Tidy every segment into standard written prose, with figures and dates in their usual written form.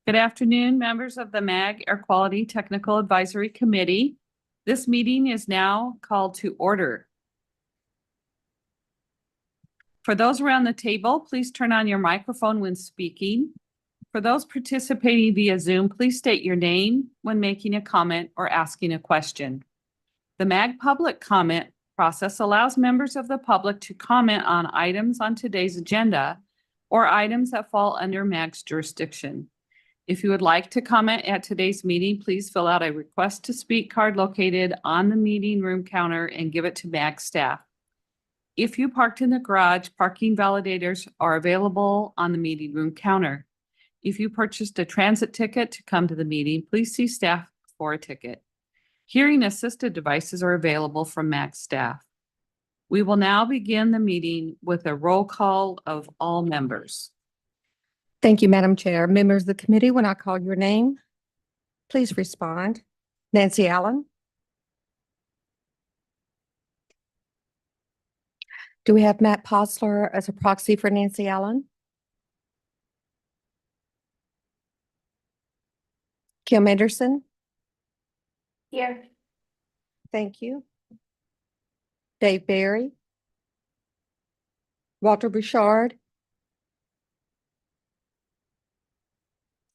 Good afternoon, members of the MAG Air Quality Technical Advisory Committee. This meeting is now called to order. For those around the table, please turn on your microphone when speaking. For those participating via Zoom, please state your name when making a comment or asking a question. The MAG public comment process allows members of the public to comment on items on today's agenda or items that fall under MAG's jurisdiction. If you would like to comment at today's meeting, please fill out a request to speak card located on the meeting room counter and give it to MAG staff. If you parked in the garage, parking validators are available on the meeting room counter. If you purchased a transit ticket to come to the meeting, please see staff for a ticket. Hearing assisted devices are available from MAG staff. We will now begin the meeting with a roll call of all members. Thank you, Madam Chair. Members of the committee, when I call your name, please respond. Nancy Allen. Do we have Matt Posler as a proxy for Nancy Allen? Kim Anderson? Here. Thank you. Dave Barry? Walter Bouchard?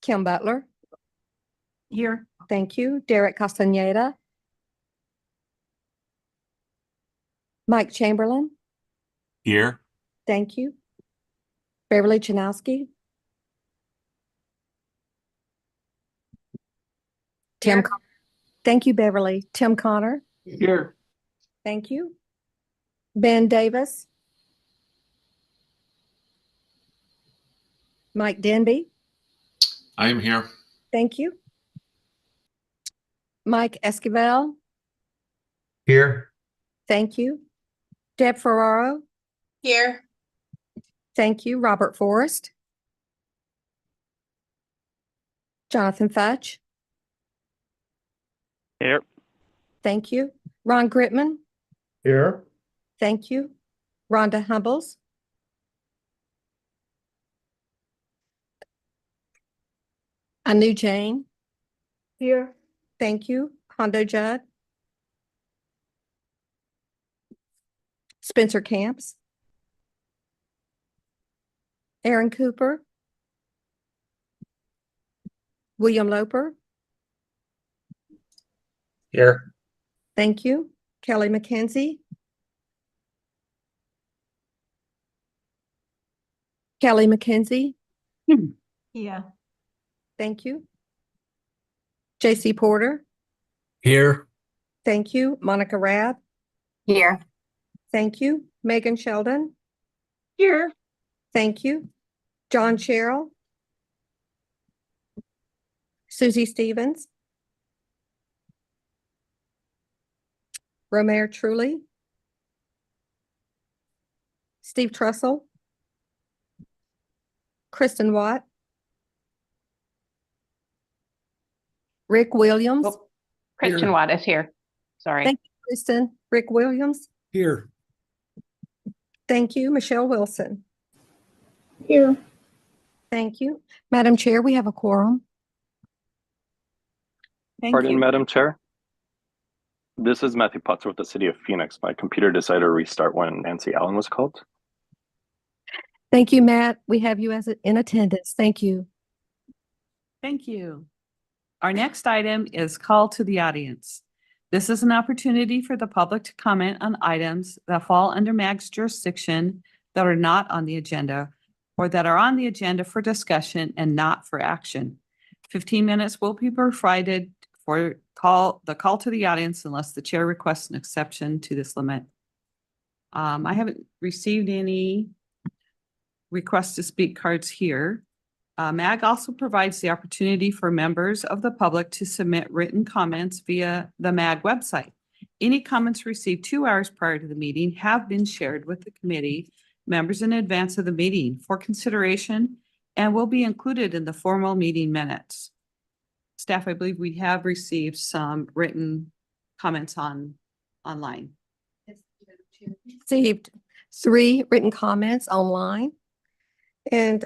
Kim Butler? Here. Thank you. Derek Castaneda? Mike Chamberlain? Here. Thank you. Beverly Chanowski? Tim. Here. Thank you, Beverly. Tim Connor? Here. Thank you. Ben Davis? Mike Denby? I am here. Thank you. Mike Esquivel? Here. Thank you. Deb Ferraro? Here. Thank you. Robert Forrest? Jonathan Fudge? Here. Thank you. Ron Gritman? Here. Thank you. Rhonda Humbles? Anu Jane? Here. Thank you. Hondo Judd? Spencer Camps? Aaron Cooper? William Loper? Here. Thank you. Kelly McKenzie? Kelly McKenzie? Yeah. Thank you. J.C. Porter? Here. Thank you. Monica Rabb? Here. Thank you. Megan Sheldon? Here. Thank you. John Sherrill? Susie Stevens? Romare Truly? Steve Trussell? Kristen Watt? Rick Williams? Christian Watt is here. Sorry. Thank you, Kristen. Rick Williams? Here. Thank you. Michelle Wilson? Here. Thank you. Madam Chair, we have a quorum. Thank Pardon, you. Madam Chair. This is Matthew Potts with the City of Phoenix. My computer decided to restart when Nancy Allen was called. Thank you, Matt. We have you as in attendance. Thank you. Thank you. Our next item is call to the audience. This is an opportunity for the public to comment on items that fall under MAG's jurisdiction that are not on the agenda or that are on the agenda for discussion and not for action. 15 minutes will be provided for the call to the audience unless the chair requests an exception to this limit. I haven't received any requests to speak cards here. MAG also provides the opportunity for members of the public to submit written comments via the MAG website. Any comments received 2 hours prior to the meeting have been shared with the committee members in advance of the meeting for consideration and will be included in the formal meeting minutes. Staff, I believe we have received some written comments online. Received 3 written comments online. And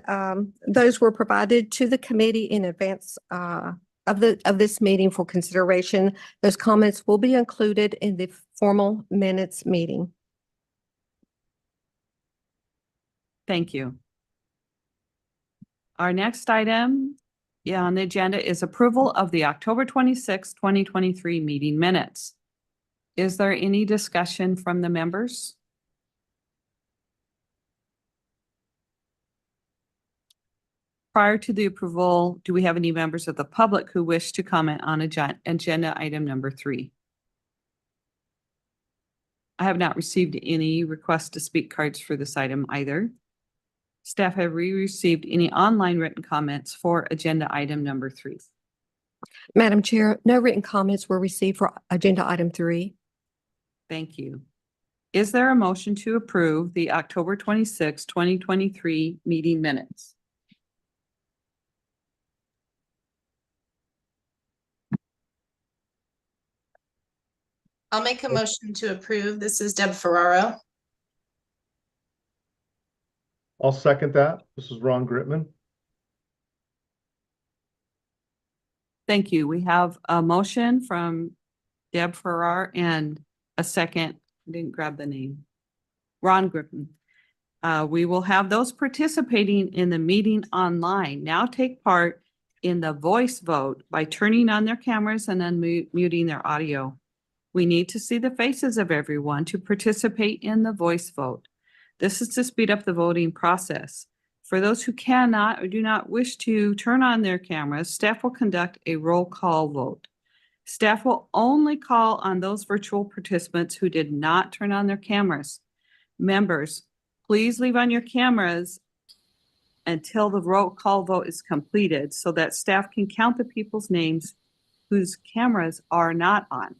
those were provided to the committee in advance of this meeting for consideration. Those comments will be included in the formal minutes meeting. Thank you. Our next item on the agenda is approval of the October 26, 2023 meeting minutes. Is there any discussion from the members? Prior to the approval, do we have any members of the public who wish to comment on agenda item number 3? I have not received any requests to speak cards for this item either. Staff, have we received any online written comments for agenda item number 3? Madam Chair, no written comments were received for agenda item 3. Thank you. Is there a motion to approve the October 26, 2023 meeting minutes? I'll make a motion to approve. This is Deb Ferraro. I'll second that. This is Ron Gritman. Thank you. We have a motion from Deb Farrar and a second, I didn't grab the name, Ron Griffin. We will have those participating in the meeting online now take part in the voice vote by turning on their cameras and unmuting their audio. We need to see the faces of everyone to participate in the voice vote. This is to speed up the voting process. For those who cannot or do not wish to turn on their cameras, staff will conduct a roll call vote. Staff will only call on those virtual participants who did not turn on their cameras. Members, please leave on your cameras until the roll call vote is completed so that staff can count the people's names whose cameras are not on.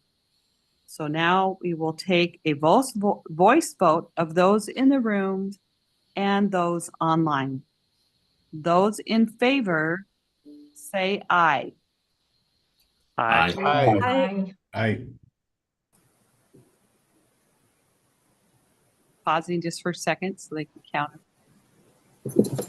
So now we will take a voice vote of those in the room and those online. Those in favor, say aye. Aye. Aye. Pausing just for a second so they can count it.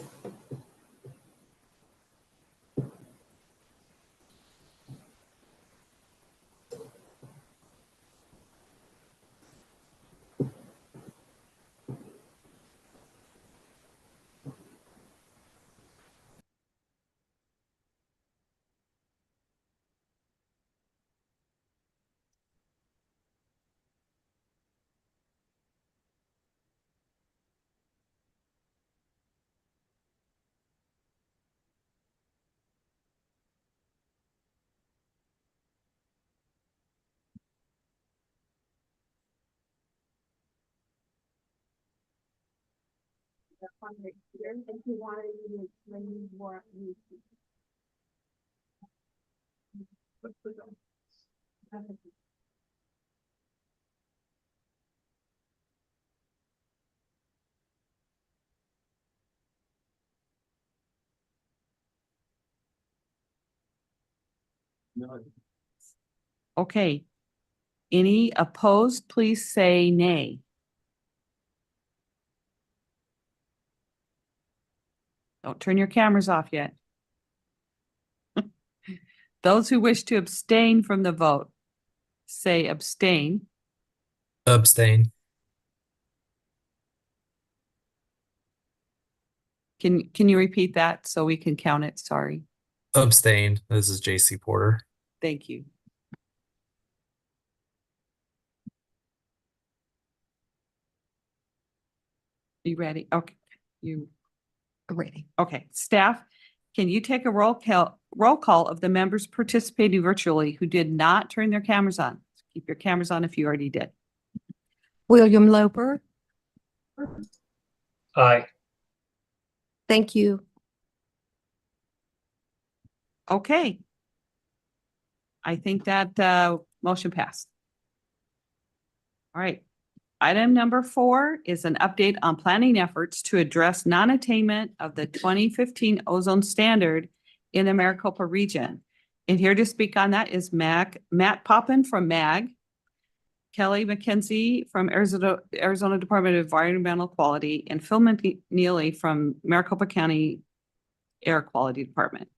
Okay. Any opposed, please say nay. Don't turn your cameras off yet. Those who wish to abstain from the vote, say abstain. Abstain. Can you repeat that so we can count it? Sorry. Abstain. This is JC Porter. Thank you. You ready? Okay. Ready. Okay. Staff, can you take a roll call of the members participating virtually who did not turn their cameras on? Keep your cameras on if you already did. William Loper. Aye. Thank you. Okay. I think that motion passed. All right. Item number 4 is an update on planning efforts to address non-attainment of the 2015 ozone standard in the Maricopa region. And here to speak on that is Matt Poppin from MAG. Kelly McKenzie from Arizona Department of Environmental Quality, and Phil McNeely from Maricopa County Air Quality Department.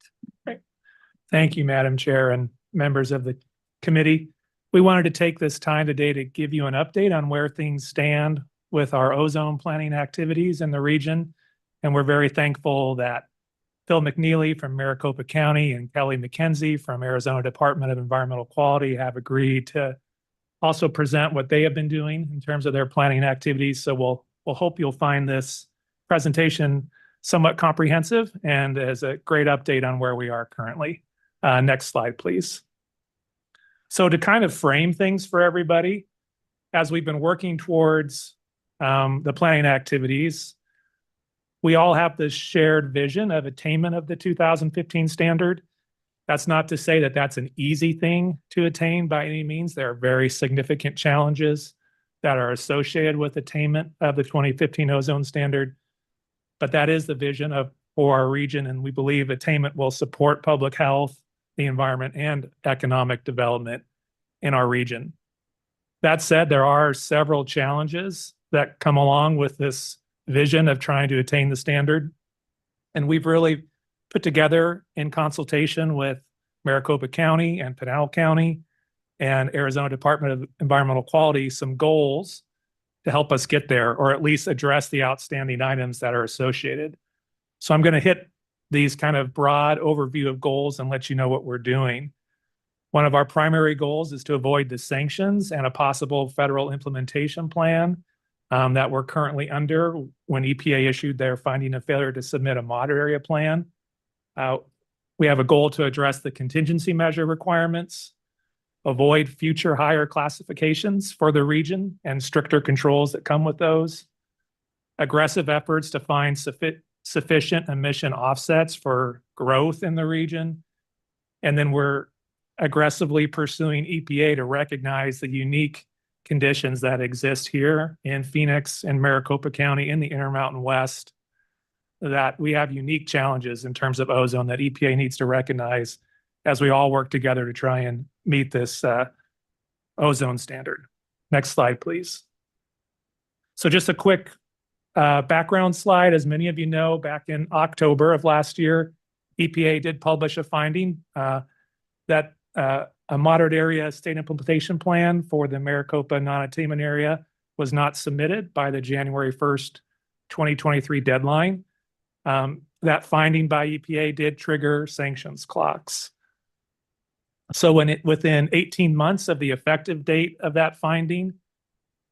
Thank you, Madam Chair and members of the committee. We wanted to take this time today to give you an update on where things stand with our ozone planning activities in the region. And we're very thankful that Phil McNeely from Maricopa County and Kelly McKenzie from Arizona Department of Environmental Quality have agreed to also present what they have been doing in terms of their planning activities. So we'll hope you'll find this presentation somewhat comprehensive and as a great update on where we are currently. Next slide, please. So to kind of frame things for everybody, as we've been working towards the planning activities, we all have this shared vision of attainment of the 2015 standard. That's not to say that that's an easy thing to attain by any means. There are very significant challenges that are associated with attainment of the 2015 ozone standard. But that is the vision for our region, and we believe attainment will support public health, the environment, and economic development in our region. That said, there are several challenges that come along with this vision of trying to attain the standard. And we've really put together, in consultation with Maricopa County and Pinal County and Arizona Department of Environmental Quality, some goals to help us get there, or at least address the outstanding items that are associated. So I'm going to hit these kind of broad overview of goals and let you know what we're doing. One of our primary goals is to avoid the sanctions and a possible federal implementation plan that we're currently under when EPA issued their finding of failure to submit a moderate area plan. We have a goal to address the contingency measure requirements, avoid future higher classifications for the region and stricter controls that come with those, aggressive efforts to find sufficient emission offsets for growth in the region. And then we're aggressively pursuing EPA to recognize the unique conditions that exist here in Phoenix and Maricopa County in the Intermountain West, that we have unique challenges in terms of ozone that EPA needs to recognize as we all work together to try and meet this ozone standard. Next slide, please. So just a quick background slide. As many of you know, back in October of last year, EPA did publish a finding that a moderate area state implementation plan for the Maricopa non-attainment area was not submitted by the January 1st, 2023 deadline. That finding by EPA did trigger sanctions clocks. So within 18 months of the effective date of that finding,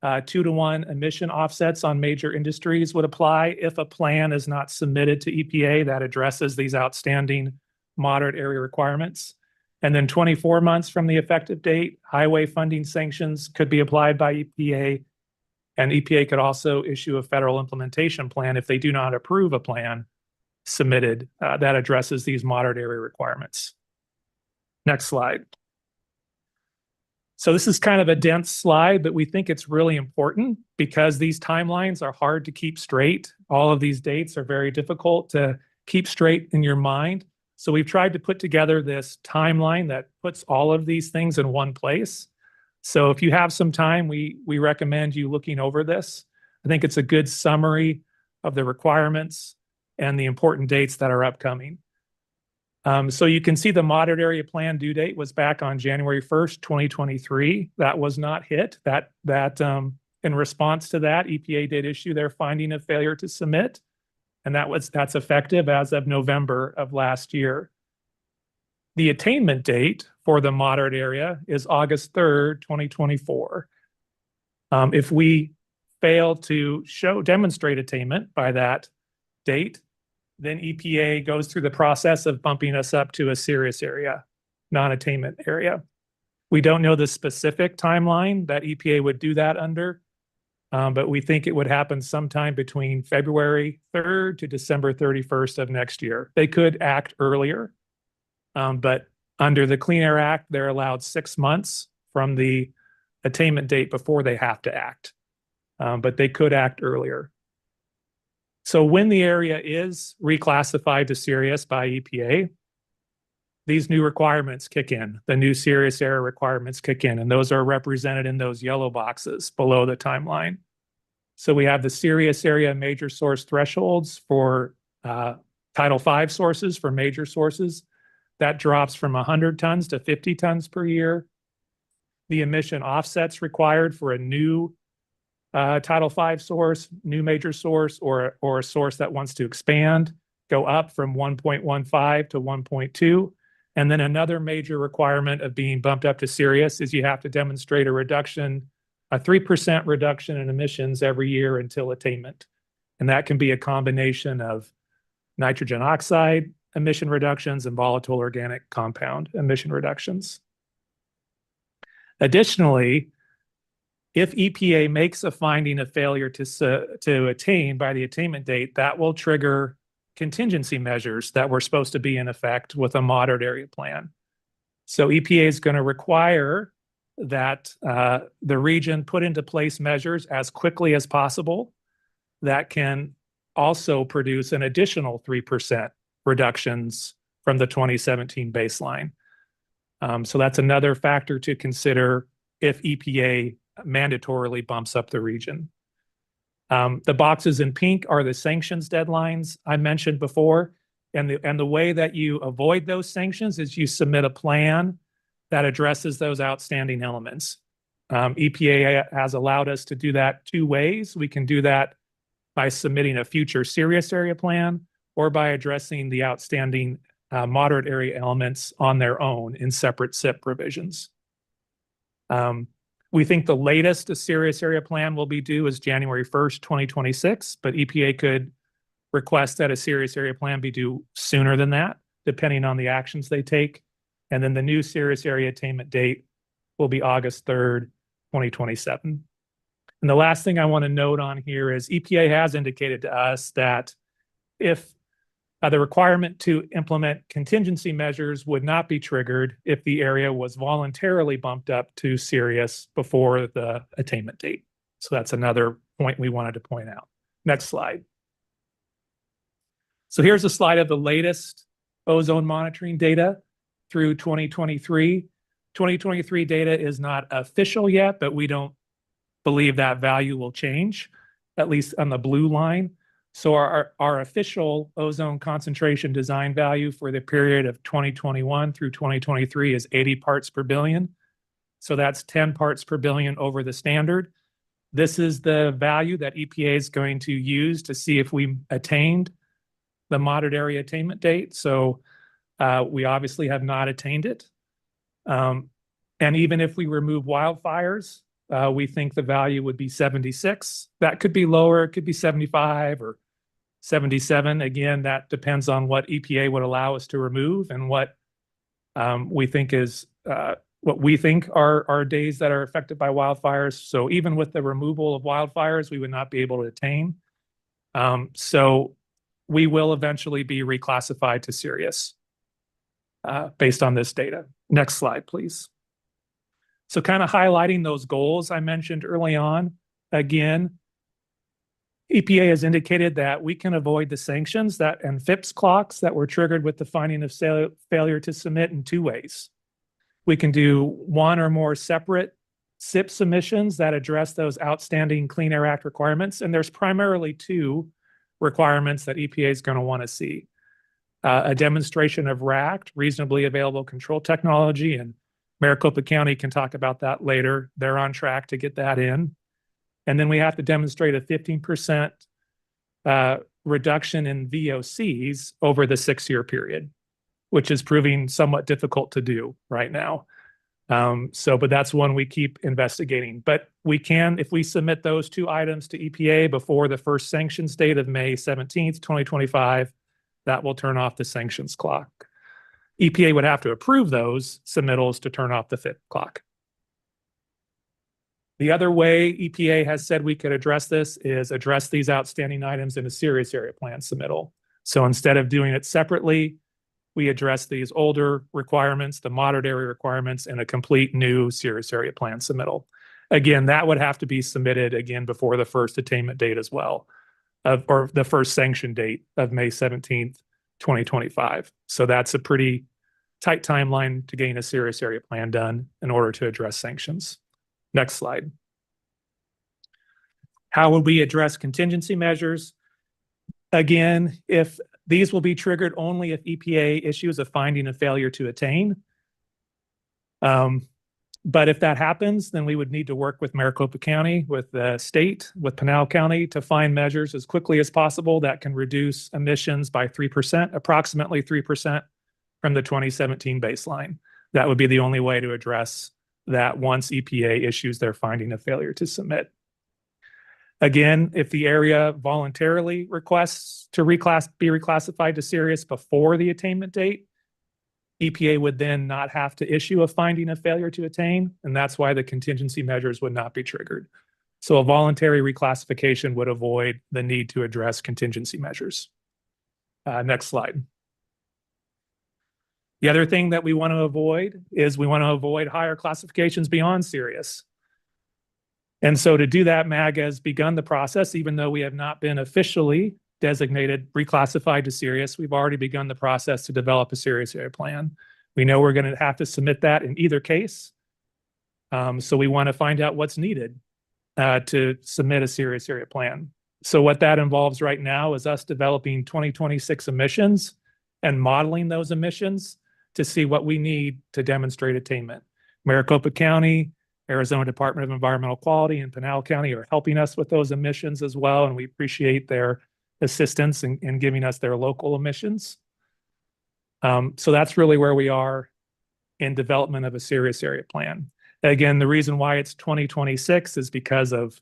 2-to-1 emission offsets on major industries would apply if a plan is not submitted to EPA that addresses these outstanding moderate area requirements. And then 24 months from the effective date, highway funding sanctions could be applied by EPA, and EPA could also issue a federal implementation plan if they do not approve a plan submitted that addresses these moderate area requirements. Next slide. So this is kind of a dense slide, but we think it's really important because these timelines are hard to keep straight. All of these dates are very difficult to keep straight in your mind. So we've tried to put together this timeline that puts all of these things in one place. So if you have some time, we recommend you looking over this. I think it's a good summary of the requirements and the important dates that are upcoming. So you can see the moderate area plan due date was back on January 1st, 2023. That was not hit. In response to that, EPA did issue their finding of failure to submit, and that's effective as of November of last year. The attainment date for the moderate area is August 3rd, 2024. If we fail to demonstrate attainment by that date, then EPA goes through the process of bumping us up to a serious area, non-attainment area. We don't know the specific timeline that EPA would do that under, but we think it would happen sometime between February 3rd to December 31st of next year. They could act earlier, but under the Clean Air Act, they're allowed 6 months from the attainment date before they have to act, but they could act earlier. So when the area is reclassified to serious by EPA, these new requirements kick in. The new serious area requirements kick in, and those are represented in those yellow boxes below the timeline. So we have the serious area major source thresholds for Title V sources, for major sources. That drops from 100 tons to 50 tons per year. The emission offsets required for a new Title V source, new major source, or a source that wants to expand, go up from 1.15 to 1.2. And then another major requirement of being bumped up to serious is you have to demonstrate a 3% reduction in emissions every year until attainment. And that can be a combination of nitrogen oxide emission reductions and volatile organic compound emission reductions. Additionally, if EPA makes a finding of failure to attain by the attainment date, that will trigger contingency measures that were supposed to be in effect with a moderate area plan. So EPA is going to require that the region put into place measures as quickly as possible that can also produce an additional 3% reductions from the 2017 baseline. So that's another factor to consider if EPA mandatorily bumps up the region. The boxes in pink are the sanctions deadlines I mentioned before. And the way that you avoid those sanctions is you submit a plan that addresses those outstanding elements. EPA has allowed us to do that two ways. We can do that by submitting a future serious area plan or by addressing the outstanding moderate area elements on their own in separate SIP provisions. We think the latest a serious area plan will be due is January 1st, 2026, but EPA could request that a serious area plan be due sooner than that, depending on the actions they take. And then the new serious area attainment date will be August 3rd, 2027. And the last thing I want to note on here is EPA has indicated to us that if the requirement to implement contingency measures would not be triggered if the area was voluntarily bumped up to serious before the attainment date. So that's another point we wanted to point out. Next slide. So here's a slide of the latest ozone monitoring data through 2023. 2023 data is not official yet, but we don't believe that value will change, at least on the blue line. So our official ozone concentration design value for the period of 2021 through 2023 is 80 parts per billion. So that's 10 parts per billion over the standard. This is the value that EPA is going to use to see if we attained the moderate area attainment date. So we obviously have not attained it. And even if we remove wildfires, we think the value would be 76. That could be lower, it could be 75 or 77. Again, that depends on what EPA would allow us to remove and what we think are days that are affected by wildfires. So even with the removal of wildfires, we would not be able to attain. So we will eventually be reclassified to serious based on this data. Next slide, please. So kind of highlighting those goals I mentioned early on, again, EPA has indicated that we can avoid the sanctions and FIPS clocks that were triggered with the finding of failure to submit in two ways. We can do one or more separate SIP submissions that address those outstanding Clean Air Act requirements, and there's primarily two requirements that EPA is going to want to see. A demonstration of RACT, reasonably available control technology, and Maricopa County can talk about that later. They're on track to get that in. And then we have to demonstrate a 15% reduction in VOCs over the 6-year period, which is proving somewhat difficult to do right now. But that's one we keep investigating. But we can, if we submit those two items to EPA before the first sanctions date of May 17th, 2025, that will turn off the sanctions clock. EPA would have to approve those submittals to turn off the FIP clock. The other way EPA has said we could address this is address these outstanding items in a serious area plan submittal. So instead of doing it separately, we address these older requirements, the moderate area requirements, in a complete new serious area plan submittal. Again, that would have to be submitted again before the first attainment date as well, or the first sanction date of May 17th, 2025. So that's a pretty tight timeline to getting a serious area plan done in order to address sanctions. Next slide. How would we address contingency measures? Again, if these will be triggered only if EPA issues a finding of failure to attain. But if that happens, then we would need to work with Maricopa County, with the state, with Pinal County to find measures as quickly as possible that can reduce emissions by 3%, approximately 3% from the 2017 baseline. That would be the only way to address that once EPA issues their finding of failure to submit. Again, if the area voluntarily requests to be reclassified to serious before the attainment date, EPA would then not have to issue a finding of failure to attain, and that's why the contingency measures would not be triggered. So a voluntary reclassification would avoid the need to address contingency measures. Next slide. The other thing that we want to avoid is we want to avoid higher classifications beyond serious. And so to do that, MAG has begun the process, even though we have not been officially designated reclassified to serious. We've already begun the process to develop a serious area plan. We know we're going to have to submit that in either case. So we want to find out what's needed to submit a serious area plan. So what that involves right now is us developing 2026 emissions and modeling those emissions to see what we need to demonstrate attainment. Maricopa County, Arizona Department of Environmental Quality, and Pinal County are helping us with those emissions as well, and we appreciate their assistance in giving us their local emissions. So that's really where we are in development of a serious area plan. Again, the reason why it's 2026 is because of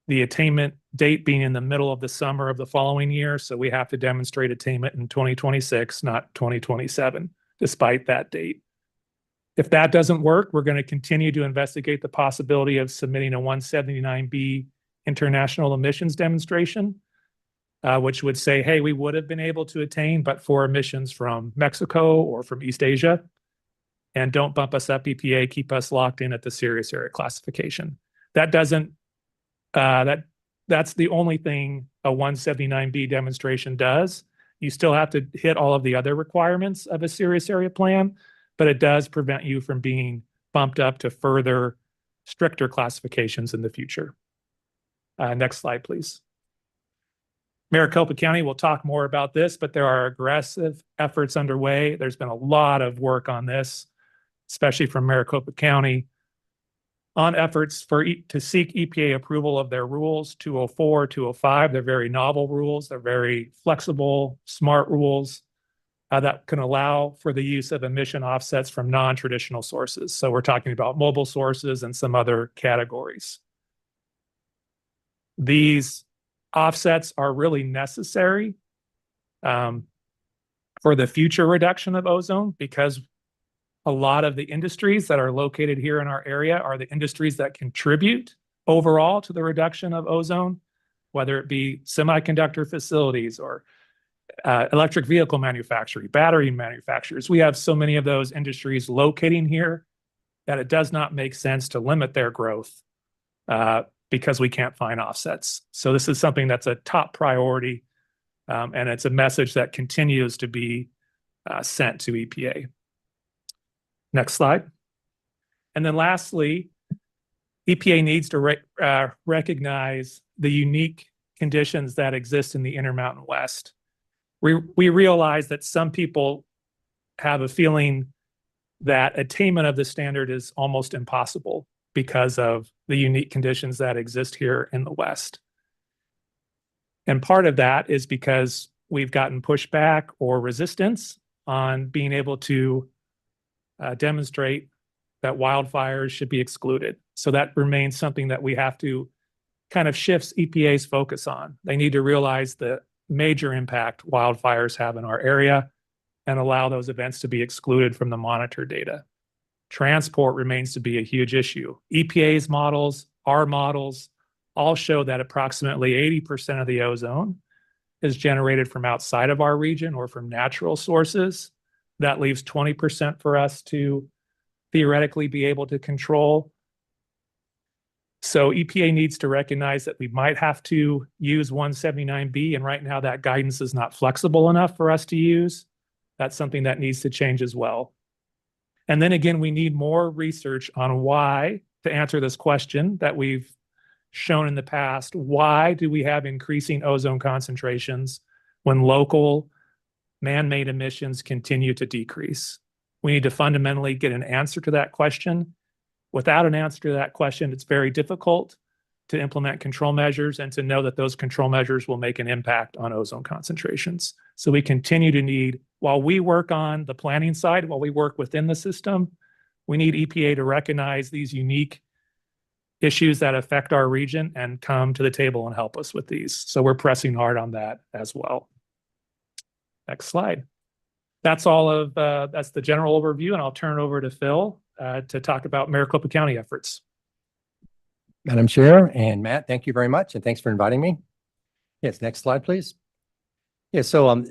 the attainment date being in the middle of the summer of the following year. So we have to demonstrate attainment in 2026, not 2027, despite that date. If that doesn't work, we're going to continue to investigate the possibility of submitting a 179B international emissions demonstration, which would say, hey, we would have been able to attain, but for emissions from Mexico or from East Asia. And don't bump us up, EPA, keep us locked in at the serious area classification. That doesn't, that's the only thing a 179B demonstration does. You still have to hit all of the other requirements of a serious area plan, but it does prevent you from being bumped up to further stricter classifications in the future. Next slide, please. Maricopa County will talk more about this, but there are aggressive efforts underway. There's been a lot of work on this, especially from Maricopa County, on efforts to seek EPA approval of their rules, 204, 205. They're very novel rules. They're very flexible, smart rules that can allow for the use of emission offsets from non-traditional sources. So we're talking about mobile sources and some other categories. These offsets are really necessary for the future reduction of ozone, because a lot of the industries that are located here in our area are the industries that contribute overall to the reduction of ozone, whether it be semiconductor facilities or electric vehicle manufacturing, battery manufacturers. We have so many of those industries locating here that it does not make sense to limit their growth because we can't find offsets. So this is something that's a top priority, and it's a message that continues to be sent to EPA. Next slide. And then lastly, EPA needs to recognize the unique conditions that exist in the Intermountain West. We realize that some people have a feeling that attainment of the standard is almost impossible because of the unique conditions that exist here in the West. And part of that is because we've gotten pushback or resistance on being able to demonstrate that wildfires should be excluded. So that remains something that we have to kind of shifts EPA's focus on. They need to realize the major impact wildfires have in our area and allow those events to be excluded from the monitor data. Transport remains to be a huge issue. EPA's models, our models, all show that approximately 80% of the ozone is generated from outside of our region or from natural sources. That leaves 20% for us to theoretically be able to control. So EPA needs to recognize that we might have to use 179B, and right now that guidance is not flexible enough for us to use. That's something that needs to change as well. And then again, we need more research on why, to answer this question that we've shown in the past, why do we have increasing ozone concentrations when local man-made emissions continue to decrease? We need to fundamentally get an answer to that question. Without an answer to that question, it's very difficult to implement control measures and to know that those control measures will make an impact on ozone concentrations. So we continue to need, while we work on the planning side, while we work within the system, we need EPA to recognize these unique issues that affect our region and come to the table and help us with these. So we're pressing hard on that as well. Next slide. That's all of, that's the general overview, and I'll turn it over to Phil to talk about Maricopa County efforts. Madam Chair and Matt, thank you very much, and thanks for inviting me. Yes, next slide, please. Yeah, so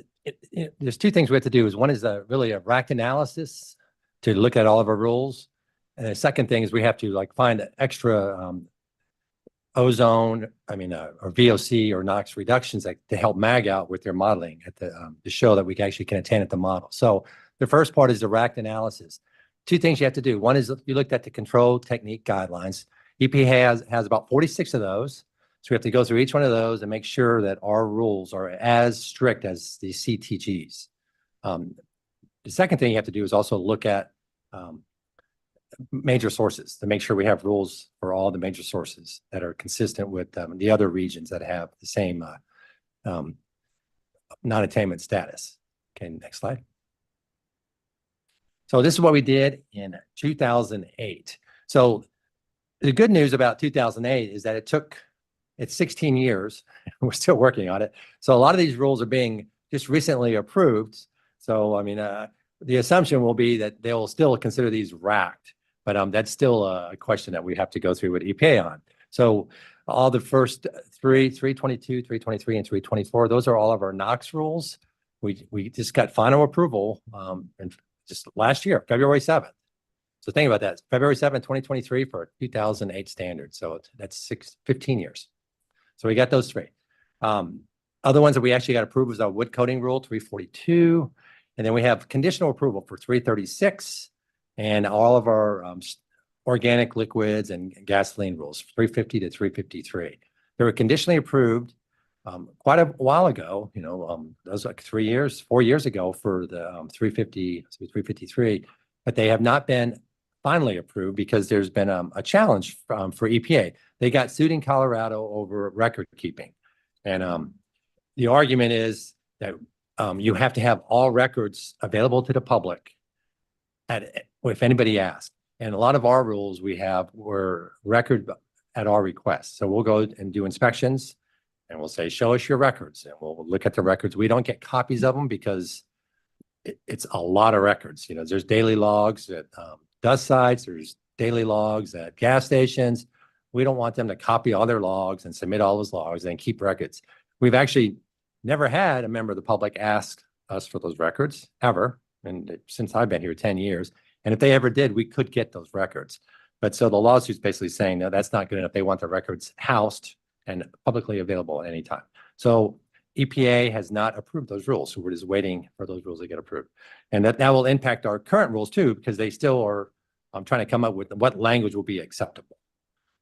there's two things we have to do. One is really a RAC analysis to look at all of our rules, and the second thing is we have to find extra ozone, or VOC or NOx reductions to help MAG out with their modeling at to show that we actually can attain at the model. So the first part is the RAC analysis. Two things you have to do. One is you looked at the control technique guidelines. EPA has about 46 of those. So we have to go through each one of those and make sure that our rules are as strict as the CTGs. The second thing you have to do is also look at major sources to make sure we have rules for all the major sources that are consistent with the other regions that have the same non-attainment status. Okay, next slide. So this is what we did in 2008. So the good news about 2008 is that it's 16 years. We're still working on it. So a lot of these rules are being just recently approved. So, the assumption will be that they will still consider these RAC'd, but that's still a question that we have to go through with EPA on. So all the first 322, 323, and 324, those are all of our NOx rules. We just got final approval and just last year, February 7th. So think about that. February 7th, 2023 for 2008 standard. So that's 15 years. So we got those three. Other ones that we actually got approved was our wood coating rule, 342. And then we have conditional approval for 336 and all of our organic liquids and gasoline rules, 350 to 353. They were conditionally approved quite a while ago, that was like 4 years ago for the 353, but they have not been finally approved because there's been a challenge for EPA. They got sued in Colorado over record keeping. And the argument is that you have to have all records available to the public if anybody asks. And a lot of our rules we have were record at our request. So we'll go and do inspections and we'll say, show us your records. And we'll look at the records. We don't get copies of them because it's a lot of records. There's daily logs at dust sites. There's daily logs at gas stations. We don't want them to copy all their logs and submit all those logs and keep records. We've actually never had a member of the public ask us for those records ever. And since I've been here 10 years, and if they ever did, we could get those records. But so the lawsuit's basically saying, no, that's not good enough. They want the records housed and publicly available at any time. So EPA has not approved those rules. So we're just waiting for those rules to get approved. And that will impact our current rules too, because they still are trying to come up with what language will be acceptable.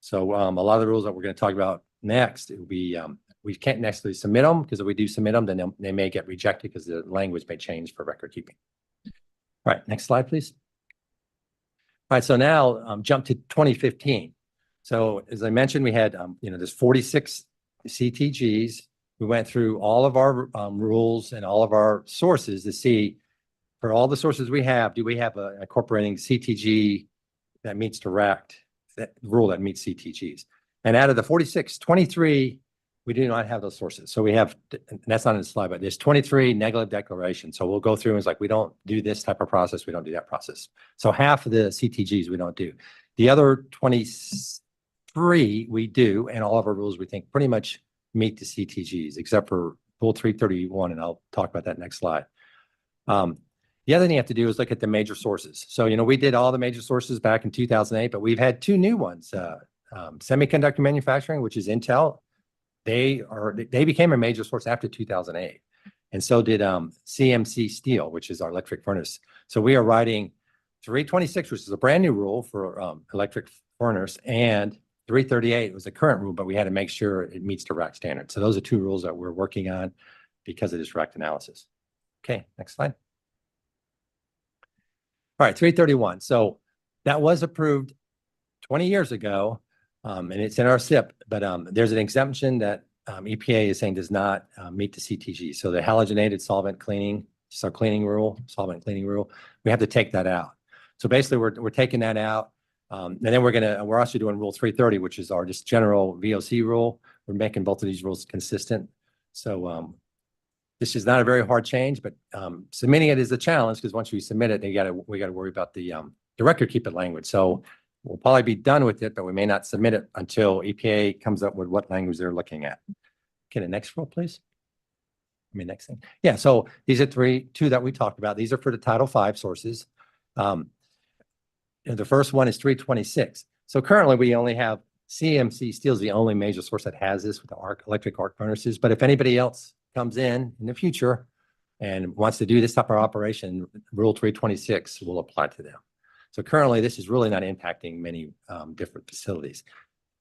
So a lot of the rules that we're going to talk about next, it will be, we can't necessarily submit them because if we do submit them, then they may get rejected because the language may change for record keeping. All right, next slide, please. All right, so now jump to 2015. So as I mentioned, we had, there's 46 CTGs. We went through all of our rules and all of our sources to see for all the sources we have, do we have a incorporating CTG that meets direct, that rule that meets CTGs? And out of the 46, 23, we do not have those sources. So we have, and that's not in the slide, but there's 23 negative declarations. So we'll go through and it's like, we don't do this type of process. We don't do that process. So half of the CTGs we don't do. The other 23 we do, and all of our rules we think pretty much meet the CTGs, except for Rule 331, and I'll talk about that next slide. The other thing you have to do is look at the major sources. So, we did all the major sources back in 2008, but we've had two new ones. Semiconductor manufacturing, which is Intel, they became a major source after 2008. And so did CMC Steel, which is our electric furnace. So we are writing 326, which is a brand new rule for electric furnace, and 338 was a current rule, but we had to make sure it meets the RAC standard. So those are two rules that we're working on because of this RAC analysis. Okay, next slide. All right, 331. So that was approved 20 years ago, and it's in our SIP, but there's an exemption that EPA is saying does not meet the CTG. So the halogenated solvent cleaning, it's our cleaning rule, solvent cleaning rule, we have to take that out. So basically we're taking that out. And then we're also doing rule 330, which is our just general VOC rule. We're making both of these rules consistent. So this is not a very hard change, but submitting it is a challenge because once we submit it, we got to worry about the record keep it language. So we'll probably be done with it, but we may not submit it until EPA comes up with what language they're looking at. Okay, the next rule, please. Next thing. Yeah, so these are two that we talked about. These are for the Title V sources. And the first one is 326. So currently we only have CMC Steel is the only major source that has this with the electric arc furnaces. But if anybody else comes in the future and wants to do this type of operation, Rule 326 will apply to them. So currently this is really not impacting many different facilities.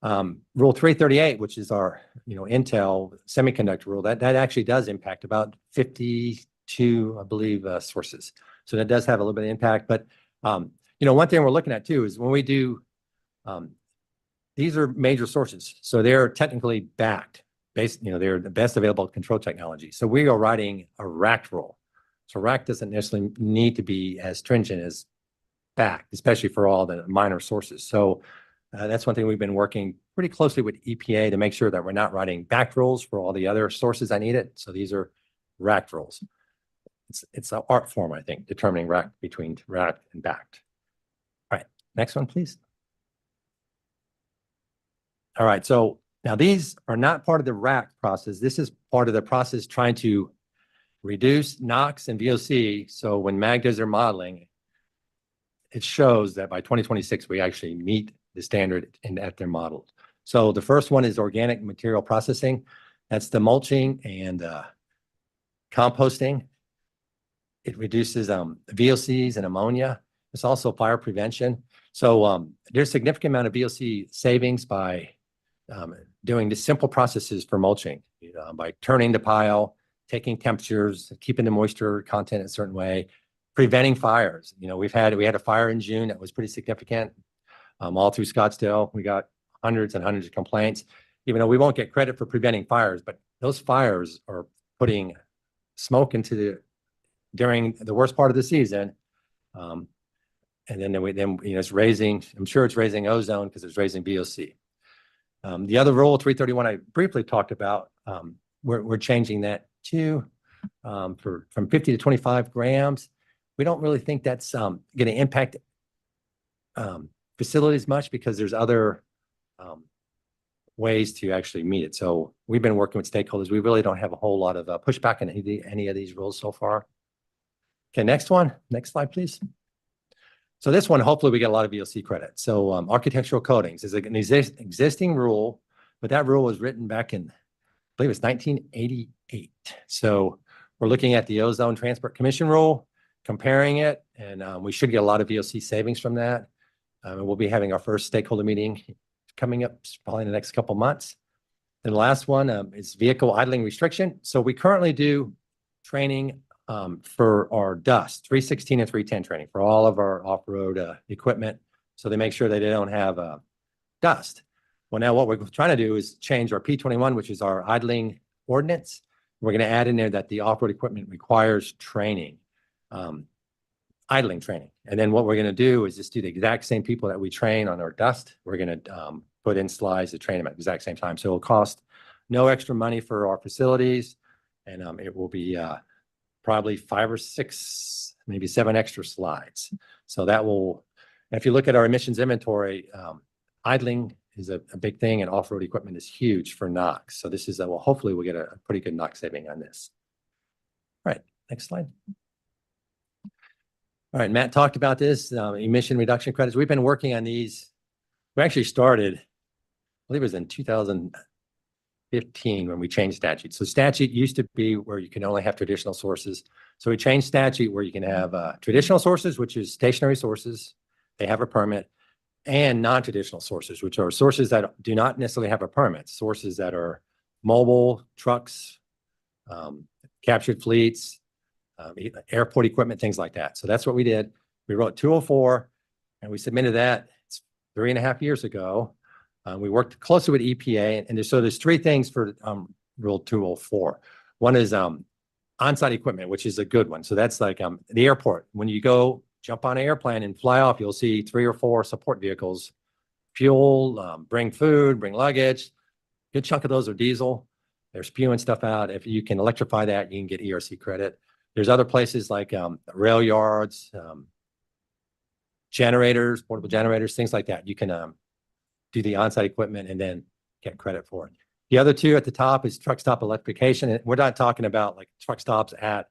Rule 338, which is our Intel semiconductor rule, that actually does impact about 52, I believe, sources. So that does have a little bit of impact. But one thing we're looking at too is when we do, these are major sources. So they're technically backed, they're the best available control technology. So we are writing a RAC rule. So RAC doesn't necessarily need to be as stringent as backed, especially for all the minor sources. So that's one thing we've been working pretty closely with EPA to make sure that we're not writing backed rules for all the other sources that need it. So these are RAC rules. It's an art form, I think, determining RAC between RAC and backed. All right, next one, please. All right, so now these are not part of the RAC process. This is part of the process trying to reduce NOx and VOC. So when MAG does their modeling, it shows that by 2026, we actually meet the standard at their model. So the first one is organic material processing. That's the mulching and composting. It reduces VOCs and ammonia. It's also fire prevention. So there's a significant amount of VOC savings by doing the simple processes for mulching, by turning the pile, taking temperatures, keeping the moisture content a certain way, preventing fires. We had a fire in June that was pretty significant. All through Scottsdale, we got hundreds and hundreds of complaints, even though we won't get credit for preventing fires, but those fires are putting smoke during the worst part of the season. And then it's raising, I'm sure it's raising ozone because it's raising VOC. The other rule, 331, I briefly talked about, we're changing that to from 50 to 25 grams. We don't really think that's going to impact facilities much because there's other ways to actually meet it. So we've been working with stakeholders. We really don't have a whole lot of pushback on any of these rules so far. Okay, next one. Next slide, please. So this one, hopefully we get a lot of VOC credit. So architectural coatings is an existing rule, but that rule was written back in, I believe it's 1988. So we're looking at the Ozone Transport Commission rule, comparing it, and we should get a lot of VOC savings from that. And we'll be having our first stakeholder meeting coming up probably in the next couple months. And the last one is vehicle idling restriction. So we currently do training for our dust, 316 and 310 training for all of our off-road equipment. So they make sure that they don't have dust. Well, now what we're trying to do is change our P21, which is our idling ordinance. We're going to add in there that the off-road equipment requires training, idling training. And then what we're going to do is just do the exact same people that we train on our dust. We're going to put in slides to train them at the exact same time. So it'll cost no extra money for our facilities. And it will be probably 5 or 6, maybe 7 extra slides. So that will, if you look at our emissions inventory, idling is a big thing, and off-road equipment is huge for NOx. So this is, well, hopefully we'll get a pretty good NOx saving on this. All right, next slide. All right, Matt talked about this, emission reduction credits. We've been working on these. We actually started, I believe it was in 2015 when we changed statute. So statute used to be where you can only have traditional sources. So we changed statute where you can have traditional sources, which is stationary sources. They have a permit, and non-traditional sources, which are sources that do not necessarily have a permit, sources that are mobile trucks, captured fleets, airport equipment, things like that. So that's what we did. We wrote 204 and we submitted that 3.5 years ago. We worked closely with EPA, and there's three things for Rule 204. One is on-site equipment, which is a good one. So that's like the airport. When you go jump on an airplane and fly off, you'll see 3 or 4 support vehicles, fuel, bring food, bring luggage. Good chunk of those are diesel. They're spewing stuff out. If you can electrify that, you can get ERC credit. There's other places like rail yards, generators, portable generators, things like that. You can do the on-site equipment and then get credit for it. The other two at the top is truck stop electrification. And we're not talking about like truck stops at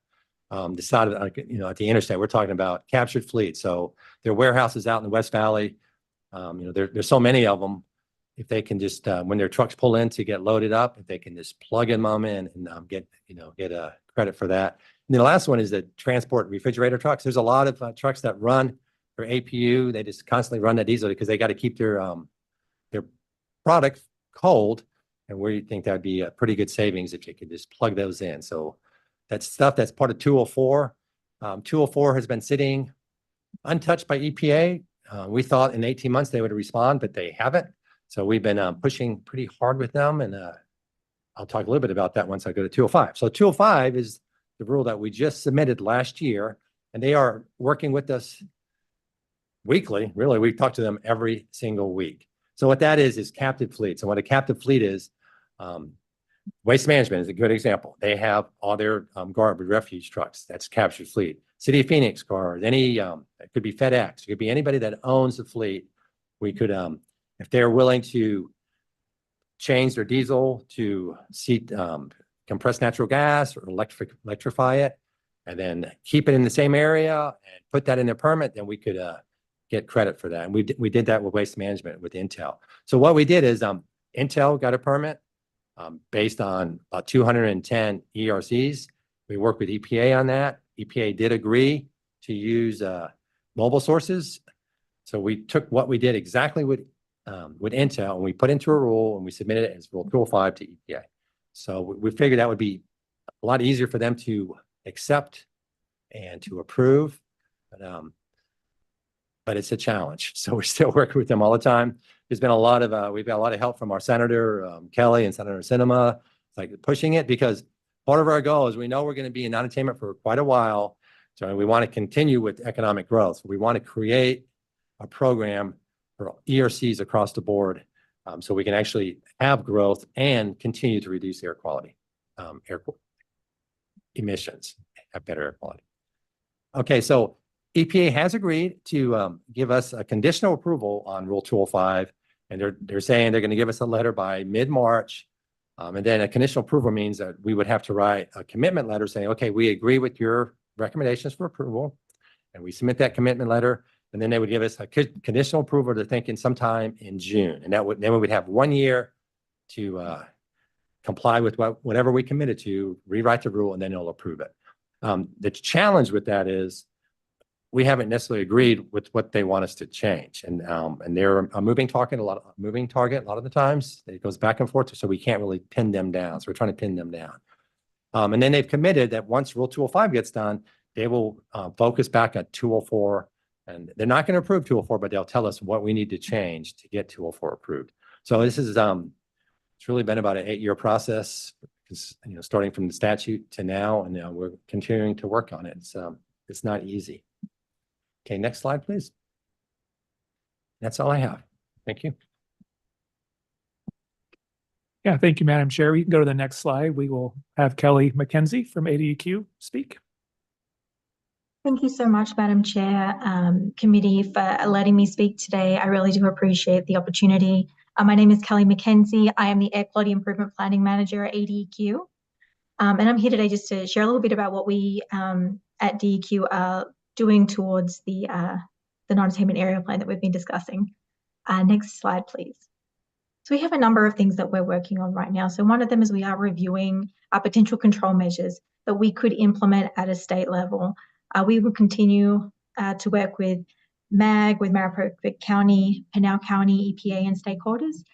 the side of at the interstate. We're talking about captured fleet. So there are warehouses out in the West Valley. There's so many of them. If they can just when their trucks pull in to get loaded up, if they can just plug them in and get a credit for that. And then the last one is the transport refrigerator trucks. There's a lot of trucks that run for APU. They just constantly run that diesel because they got to keep their product cold. And we think that'd be a pretty good savings if you could just plug those in. So that's stuff that's part of 204. 204 has been sitting untouched by EPA. We thought in 18 months they would respond, but they haven't. So we've been pushing pretty hard with them. And I'll talk a little bit about that once I go to 205. So 205 is the rule that we just submitted last year, and they are working with us weekly. Really, we talk to them every single week. So what that is captive fleets. And what a captive fleet is, Waste Management is a good example. They have all their garbage refuge trucks. That's captured fleet. City of Phoenix cars, it could be FedEx. It could be anybody that owns the fleet. We could, if they're willing to change their diesel to compressed natural gas or electrify it, and then keep it in the same area and put that in their permit, then we could get credit for that. And we did that with Waste Management with Intel. So what we did is Intel got a permit based on about 210 ERCs. We worked with EPA on that. EPA did agree to use mobile sources. So we took what we did exactly with Intel and we put into a rule and we submitted it as Rule 205 to EPA. So we figured that would be a lot easier for them to accept and to approve. But it's a challenge. So we're still working with them all the time. There's been a lot of, we've got a lot of help from our Senator Kelly and Senator Sinema, like pushing it, because part of our goal is we know we're going to be in non-attainment for quite a while. So we want to continue with economic growth. We want to create a program for ERCs across the board so we can actually have growth and continue to reduce air quality, air emissions, have better air quality. Okay, so EPA has agreed to give us a conditional approval on Rule 205, and they're saying they're going to give us a letter by mid-March. And then a conditional approval means that we would have to write a commitment letter saying, okay, we agree with your recommendations for approval, and we submit that commitment letter, and then they would give us a conditional approval. They're thinking sometime in June, and then we would have 1 year to comply with whatever we committed to, rewrite the rule, and then they'll approve it. The challenge with that is we haven't necessarily agreed with what they want us to change, and they're a moving target a lot of the times. It goes back and forth, so we can't really pin them down. So we're trying to pin them down. And then they've committed that once Rule 205 gets done, they will focus back on 204, and they're not going to approve 204, but they'll tell us what we need to change to get 204 approved. So this is it's really been about an 8-year process, starting from the statute to now, and we're continuing to work on it. It's not easy. Okay, next slide, please. That's all I have. Thank you. Yeah, thank you, Madam Chair. We can go to the next slide. We will have Kelly McKenzie from ADEQ speak. Thank you so much, Madam Chair, committee, for letting me speak today. I really do appreciate the opportunity. My name is Kelly McKenzie. I am the Air Quality Improvement Planning Manager at ADEQ. And I'm here today just to share a little bit about what we at DEQ are doing towards the non-attainment area plan that we've been discussing. Next slide, please. So we have a number of things that we're working on right now. So one of them is we are reviewing potential control measures that we could implement at a state level. We will continue to work with MAG, with Maricopa County, Pinal County, EPA, and stakeholders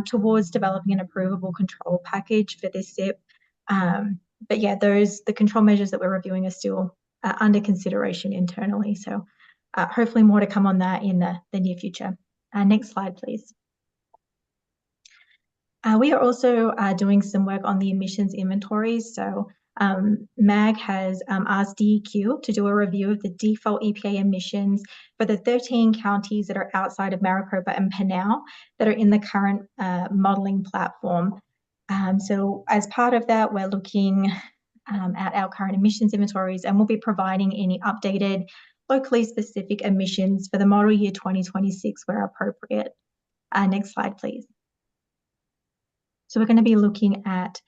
towards developing an approvable control package for this SIP. But yeah, the control measures that we're reviewing are still under consideration internally. So hopefully more to come on that in the near future. Next slide, please. We are also doing some work on the emissions inventories. So MAG has asked DEQ to do a review of the default EPA emissions for the 13 counties that are outside of Maricopa and Pinal that are in the current modeling platform. So as part of that, we're looking at our current emissions inventories, and we'll be providing any updated locally specific emissions for the model year 2026 where appropriate. Next slide, please. So we're going to be looking at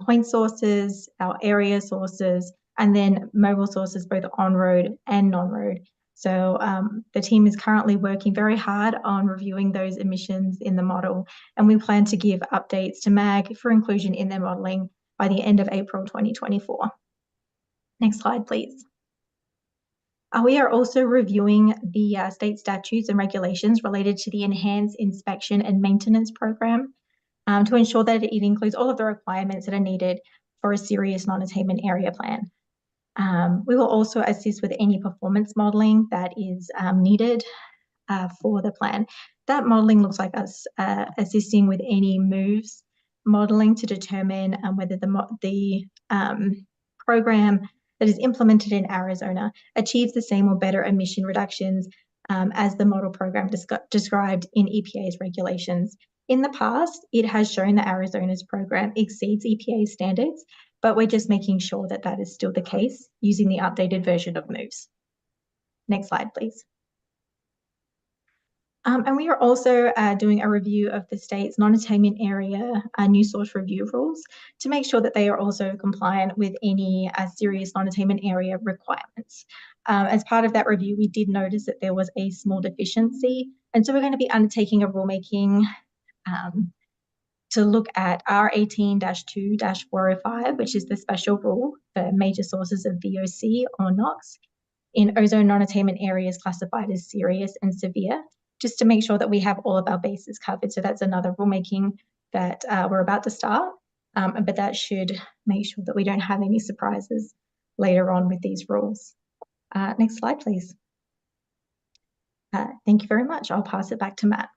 point sources, our area sources, and then mobile sources, both on-road and non-road. So the team is currently working very hard on reviewing those emissions in the model, and we plan to give updates to MAG for inclusion in their modeling by the end of April 2024. Next slide, please. We are also reviewing the state statutes and regulations related to the Enhanced Inspection and Maintenance Program to ensure that it includes all of the requirements that are needed for a serious non-attainment area plan. We will also assist with any performance modeling that is needed for the plan. That modeling looks like us assisting with any moves modeling to determine whether the program that is implemented in Arizona achieves the same or better emission reductions as the model program described in EPA's regulations. In the past, it has shown that Arizona's program exceeds EPA standards, but we're just making sure that that is still the case using the updated version of MOVES. Next slide, please. And we are also doing a review of the state's non-attainment area new source review rules to make sure that they are also compliant with any serious non-attainment area requirements. As part of that review, we did notice that there was a small deficiency, and so we're going to be undertaking a rulemaking to look at R18-2-405, which is the special rule for major sources of VOC or NOx in ozone non-attainment areas classified as serious and severe, just to make sure that we have all of our bases covered. So that's another rulemaking that we're about to start, but that should make sure that we don't have any surprises later on with these rules. Next slide, please. Thank you very much. I'll pass it back to Matt.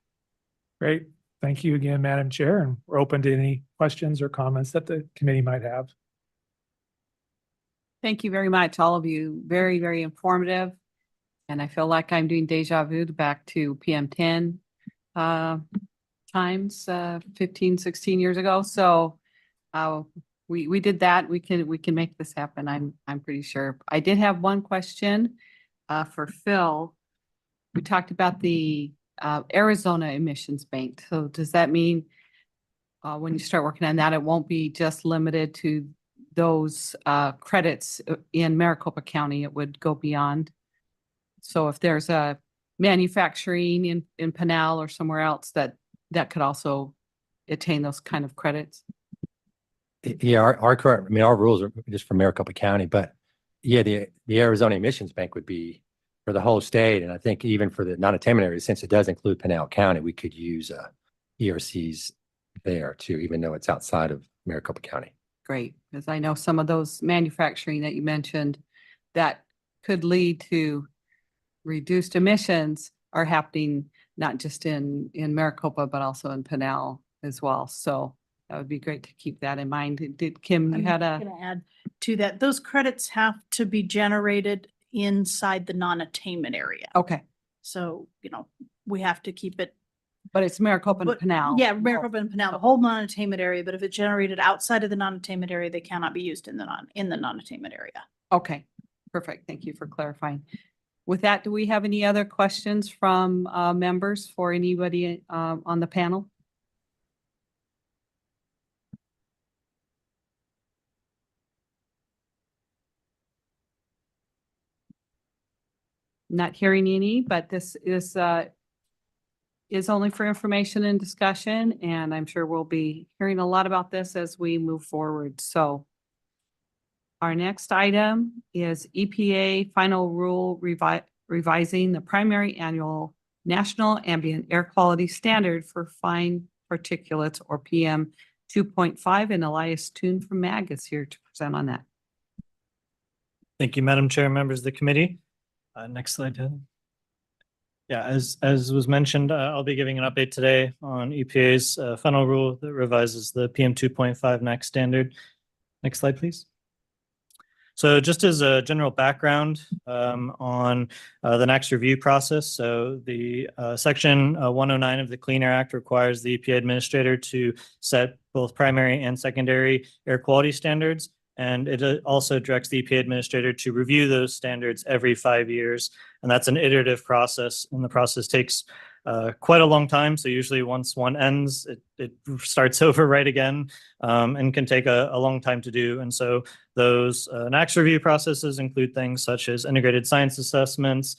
Great. Thank you again, Madam Chair, and we're open to any questions or comments that the committee might have. Thank you very much, all of you. Very, very informative. And I feel like I'm doing deja vu back to PM10 times 15, 16 years ago. So we did that. We can make this happen. I'm pretty sure. I did have one question for Phil. We talked about the Arizona emissions bank. So does that mean when you start working on that, it won't be just limited to those credits in Maricopa County? It would go beyond. So if there's a manufacturing in Pinal or somewhere else that could also attain those kind of credits? Yeah, our current, I mean, our rules are just for Maricopa County, but yeah, the Arizona emissions bank would be for the whole state. And I think even for the non-attainment areas, since it does include Pinal County, we could use ERCs there too, even though it's outside of Maricopa County. Great, because I know some of those manufacturing that you mentioned that could lead to reduced emissions are happening not just in Maricopa, but also in Pinal as well. So that would be great to keep that in mind. Did Kim, you had a? I'm gonna add to that. Those credits have to be generated inside the non-attainment area. Okay, So, we have to keep it. but it's Maricopa and But- Pinal. Yeah, Maricopa and Pinal, the whole non-attainment area, but if it's generated outside of the non-attainment area, they cannot be used in the non-attainment area. Okay, perfect. Thank you for clarifying. With that, do we have any other questions from members for anybody on the panel? Not hearing any, but this is is only for information and discussion, and I'm sure we'll be hearing a lot about this as we move forward. So our next item is EPA final rule revising the primary annual National Ambient Air Quality Standard for fine particulates, or PM 2.5, and Elias Toon from MAG is here to present on that. Thank you, Madam Chair, members of the committee. Next slide, Ted. Yeah, as was mentioned, I'll be giving an update today on EPA's final rule that revises the PM 2.5 NAC standard. Next slide, please. So just as a general background on the NAC's review process, so the Section 109 of the Clean Air Act requires the EPA administrator to set both primary and secondary air quality standards. And it also directs the EPA administrator to review those standards every 5 years. And that's an iterative process, and the process takes quite a long time. So usually once one ends, it starts over right again, and can take a long time to do. And so those NAC's review processes include things such as integrated science assessments,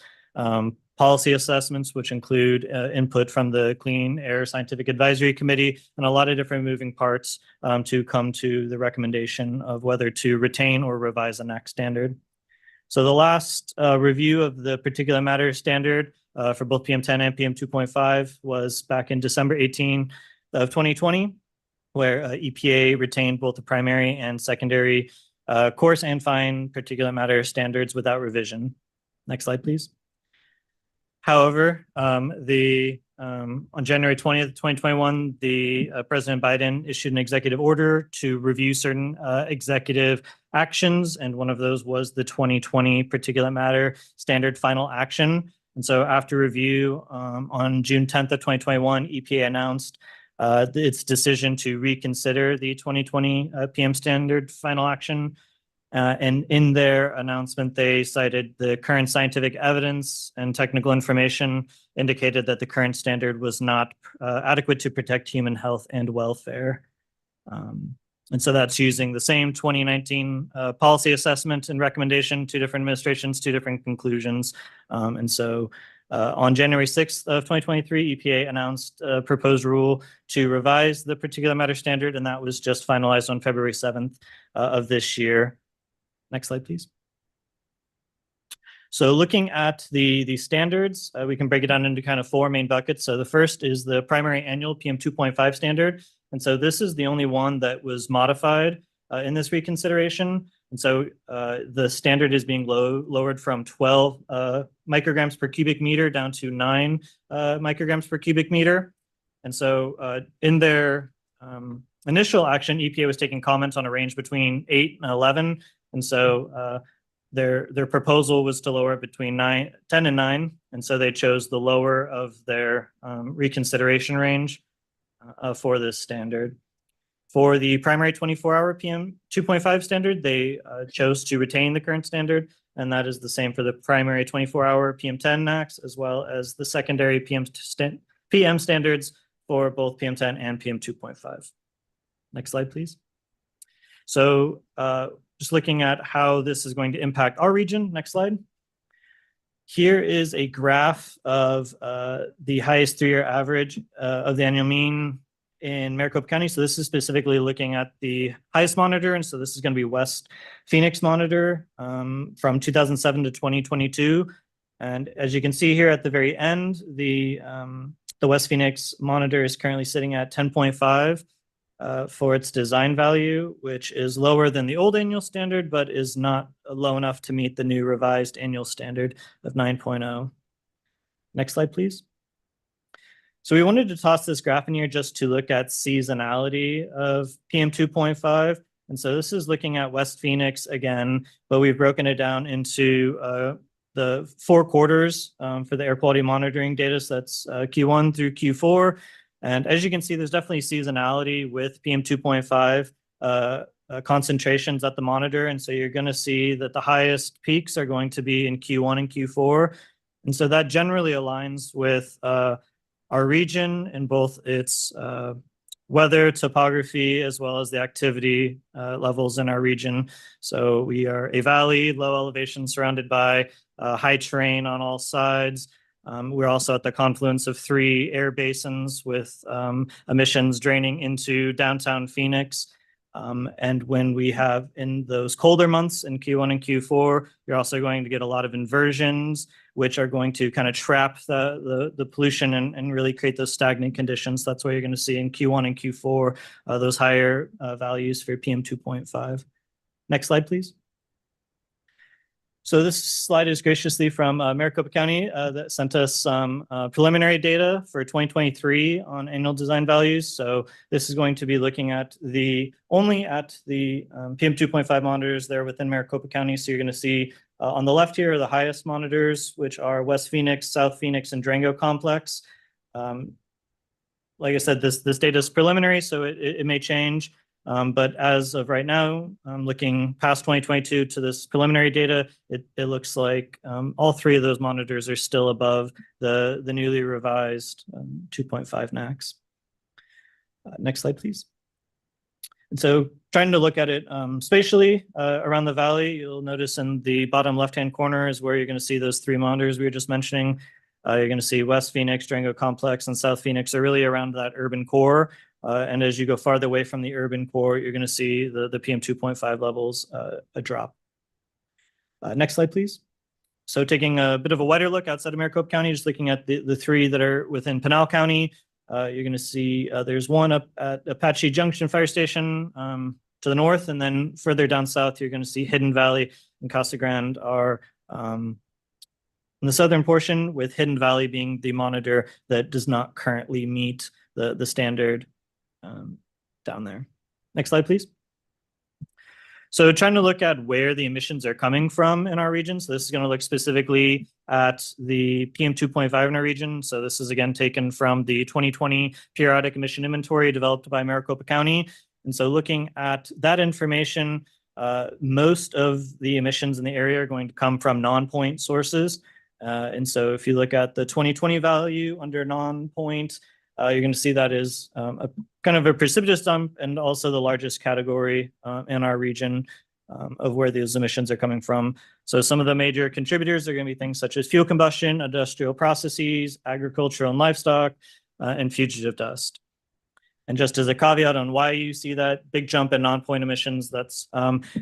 policy assessments, which include input from the Clean Air Scientific Advisory Committee, and a lot of different moving parts to come to the recommendation of whether to retain or revise a NAC standard. So the last review of the particulate matter standard for both PM10 and PM 2.5 was back in December 18 of 2020, where EPA retained both the primary and secondary coarse and fine particulate matter standards without revision. Next slide, please. However, on January 20th, 2021, President Biden issued an executive order to review certain executive actions, and one of those was the 2020 particulate matter standard final action. And so after review, on June 10th of 2021, EPA announced its decision to reconsider the 2020 PM standard final action. And in their announcement, they cited the current scientific evidence and technical information indicated that the current standard was not adequate to protect human health and welfare. And so that's using the same 2019 policy assessment and recommendation, two different administrations, two different conclusions. And so on January 6th of 2023, EPA announced a proposed rule to revise the particulate matter standard, and that was just finalized on February 7th of this year. Next slide, please. So looking at the standards, we can break it down into kind of four main buckets. So the first is the primary annual PM 2.5 standard. And so this is the only one that was modified in this reconsideration. And so the standard is being lowered from 12 micrograms per cubic meter down to 9 micrograms per cubic meter. And so in their initial action, EPA was taking comments on a range between 8 and 11. And so their proposal was to lower it between 10 and 9. And so they chose the lower of their reconsideration range for this standard. For the primary 24-hour PM 2.5 standard, they chose to retain the current standard, and that is the same for the primary 24-hour PM10 NACs, as well as the secondary PM standards for both PM10 and PM 2.5. Next slide, please. So just looking at how this is going to impact our region. Next slide. Here is a graph of the highest 3-year average of the annual mean in Maricopa County. So this is specifically looking at the highest monitor. And so this is going to be West Phoenix monitor from 2007 to 2022. And as you can see here at the very end, the West Phoenix monitor is currently sitting at 10.5 for its design value, which is lower than the old annual standard, but is not low enough to meet the new revised annual standard of 9.0. Next slide, please. So we wanted to toss this graph in here just to look at seasonality of PM 2.5. And so this is looking at West Phoenix again, but we've broken it down into the 4 quarters for the air quality monitoring data. So that's Q1 through Q4. And as you can see, there's definitely seasonality with PM 2.5 concentrations at the monitor. And so you're going to see that the highest peaks are going to be in Q1 and Q4. And so that generally aligns with our region in both its weather, topography, as well as the activity levels in our region. So we are a valley, low elevation surrounded by high terrain on all sides. We're also at the confluence of 3 air basins with emissions draining into downtown Phoenix. And when we have in those colder months in Q1 and Q4, you're also going to get a lot of inversions, which are going to kind of trap the pollution and really create those stagnant conditions. That's why you're going to see in Q1 and Q4 those higher values for PM 2.5. Next slide, please. So this slide is graciously from Maricopa County that sent us some preliminary data for 2023 on annual design values. So this is going to be looking at only at the PM 2.5 monitors there within Maricopa County. So you're going to see on the left here are the highest monitors, which are West Phoenix, South Phoenix, and Durango Complex. Like I said, this data is preliminary, so it may change. But as of right now, looking past 2022 to this preliminary data, it looks like all 3 of those monitors are still above the newly revised 2.5 NACs. Next slide, please. And so trying to look at it spatially around the valley, you'll notice in the bottom left-hand corner is where you're going to see those 3 monitors we were just mentioning. You're going to see West Phoenix, Durango Complex, and South Phoenix are really around that urban core. And as you go farther away from the urban core, you're going to see the PM 2.5 levels a drop. Next slide, please. So taking a bit of a wider look outside of Maricopa County, just looking at the 3 that are within Pinal County, you're going to see there's one up at Apache Junction Fire Station to the north, and then further down south, you're going to see Hidden Valley and Casa Grande are in the southern portion, with Hidden Valley being the monitor that does not currently meet the standard down there. Next slide, please. So trying to look at where the emissions are coming from in our region. So this is going to look specifically at the PM 2.5 in our region. So this is again taken from the 2020 periodic emission inventory developed by Maricopa County. And so looking at that information, most of the emissions in the area are going to come from non-point sources. And so if you look at the 2020 value under non-point, you're going to see that is a kind of a precipitous dump and also the largest category in our region of where these emissions are coming from. So some of the major contributors are going to be things such as fuel combustion, industrial processes, agricultural and livestock, and fugitive dust. And just as a caveat on why you see that big jump in non-point emissions, that's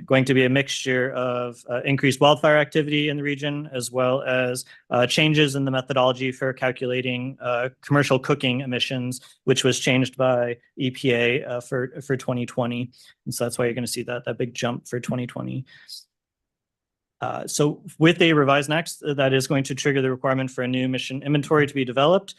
going to be a mixture of increased wildfire activity in the region, as well as changes in the methodology for calculating commercial cooking emissions, which was changed by EPA for 2020. And so that's why you're going to see that big jump for 2020. So with a revised NACs, that is going to trigger the requirement for a new emission inventory to be developed.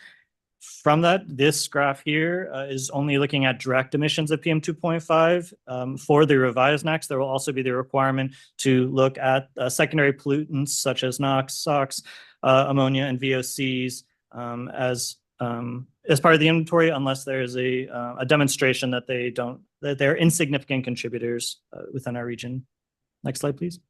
From that, this graph here is only looking at direct emissions of PM 2.5. For the revised NACs, there will also be the requirement to look at secondary pollutants such as NOx, SOx, ammonia, and VOCs as part of the inventory, unless there is a demonstration that they're insignificant contributors within our region. Next slide, please.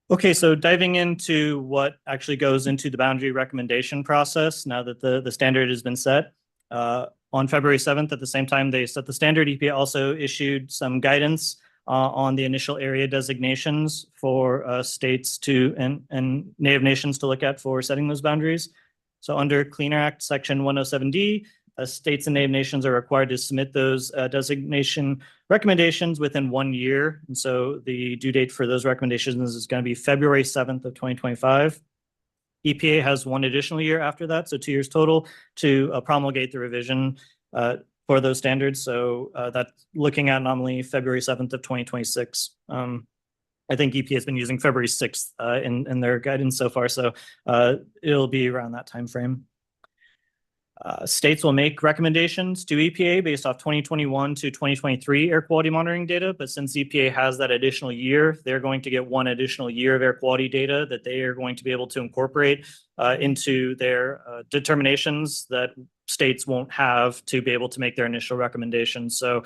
Okay, so diving into what actually goes into the boundary recommendation process now that the standard has been set. On February 7th, at the same time they set the standard, EPA also issued some guidance on the initial area designations for states and Native nations to look at for setting those boundaries. So under Clean Air Act Section 107D, states and Native nations are required to submit those designation recommendations within 1 year. And so the due date for those recommendations is going to be February 7th of 2025. EPA has 1 additional year after that, so 2 years total, to promulgate the revision for those standards. So that's looking at nominally February 7th of 2026. I think EPA has been using February 6th in their guidance so far, so it'll be around that time frame. States will make recommendations to EPA based off 2021 to 2023 air quality monitoring data, but since EPA has that additional year, they're going to get 1 additional year of air quality data that they are going to be able to incorporate into their determinations that states won't have to be able to make their initial recommendations. So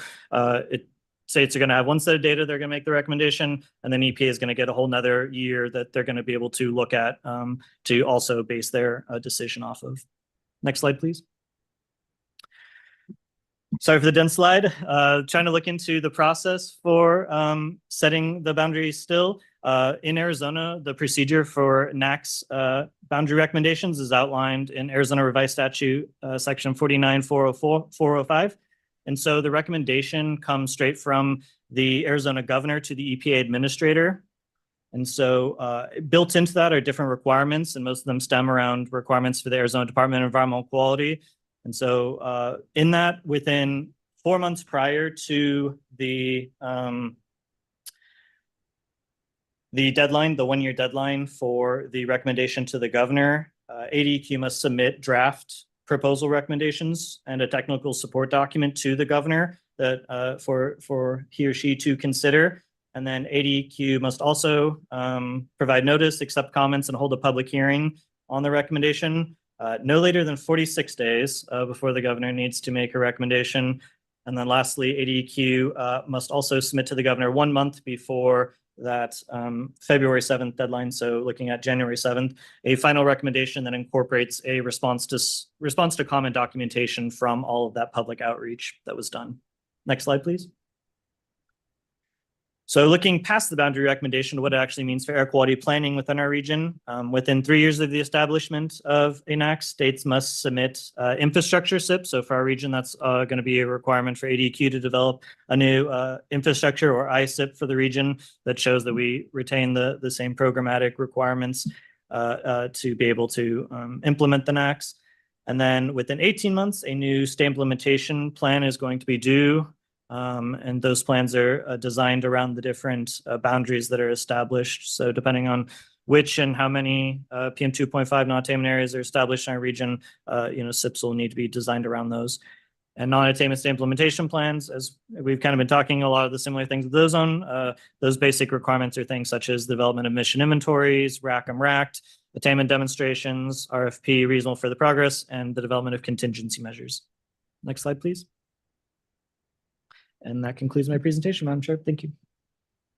states are going to have 1 set of data, they're going to make the recommendation, and then EPA is going to get a whole nother year that they're going to be able to look at to also base their decision off of. Next slide, please. Sorry for the dense slide. Trying to look into the process for setting the boundaries still. In Arizona, the procedure for NAC's boundary recommendations is outlined in Arizona Revised Statute, Section 49-405. And so the recommendation comes straight from the Arizona governor to the EPA administrator. And so built into that are different requirements, and most of them stem around requirements for the Arizona Department of Environmental Quality. And so in that, within 4 months prior to the deadline, the 1-year deadline for the recommendation to the governor, ADEQ must submit draft proposal recommendations and a technical support document to the governor that for he or she to consider. And then ADEQ must also provide notice, accept comments, and hold a public hearing on the recommendation no later than 46 days before the governor needs to make a recommendation. And then lastly, ADEQ must also submit to the governor 1 month before that February 7th deadline. So looking at January 7th, a final recommendation that incorporates a response to comment documentation from all of that public outreach that was done. Next slide, please. So looking past the boundary recommendation to what it actually means for air quality planning within our region, within 3 years of the establishment of a NAC, states must submit infrastructure SIP. So for our region, that's going to be a requirement for ADEQ to develop a new infrastructure or ISIP for the region that shows that we retain the same programmatic requirements to be able to implement the NACs. And then within 18 months, a new state implementation plan is going to be due. And those plans are designed around the different boundaries that are established. So depending on which and how many PM 2.5 non-attainment areas are established in our region, SIPs will need to be designed around those. And non-attainment state implementation plans, as we've kind of been talking a lot of the similar things with ozone, those basic requirements are things such as development of mission inventories, RACM-RACT, attainment demonstrations, RFP, reasonable further progress, and the development of contingency measures. Next slide, please. And that concludes my presentation, Madam Chair. Thank you.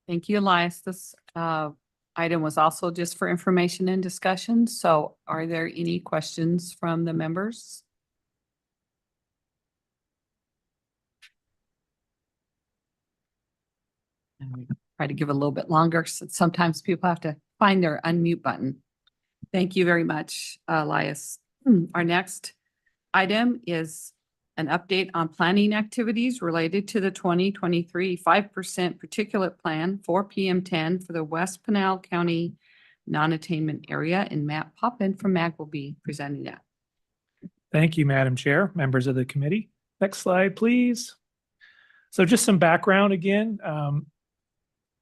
Thank you, Elias. This item was also just for information and discussion. So are there any questions from the members? And we try to give a little bit longer, since sometimes people have to find their unmute button. Thank you very much, Elias. Our next item is an update on planning activities related to the 2023 5% particulate plan for PM10 for the West Pinal County non-attainment area, and Matt Poppin from MAG will be presenting that. Thank you, Madam Chair, members of the committee. Next slide, please. So just some background again.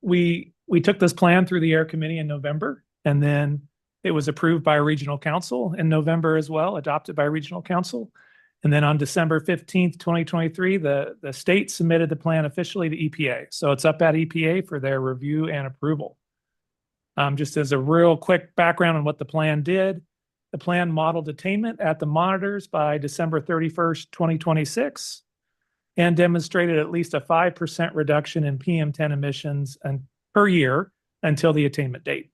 We took this plan through the Air Committee in November, and then it was approved by Regional Council in November as well, adopted by Regional Council. And then on December 15th, 2023, the state submitted the plan officially to EPA. So it's up at EPA for their review and approval. Just as a real quick background on what the plan did, the plan modeled attainment at the monitors by December 31st, 2026, and demonstrated at least a 5% reduction in PM10 emissions per year until the attainment date.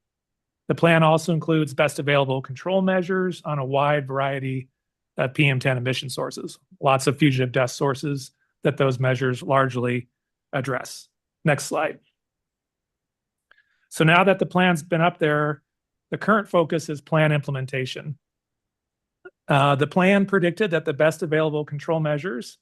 The plan also includes best available control measures on a wide variety of PM10 emission sources, lots of fugitive dust sources that those measures largely address. Next slide. So now that the plan's been up there, the current focus is plan implementation. The plan predicted that the best available control measures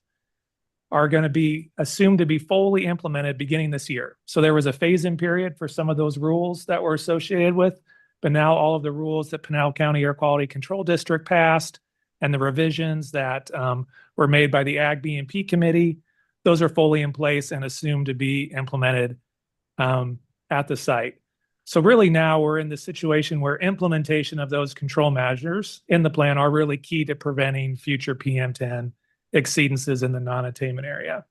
are going to be assumed to be fully implemented beginning this year. So there was a phase-in period for some of those rules that were associated with, but now all of the rules that Pinal County Air Quality Control District passed and the revisions that were made by the Ag B&P Committee, those are fully in place and assumed to be implemented at the site. So really now we're in the situation where implementation of those control measures in the plan are really key to preventing future PM10 exceedances in the non-attainment area.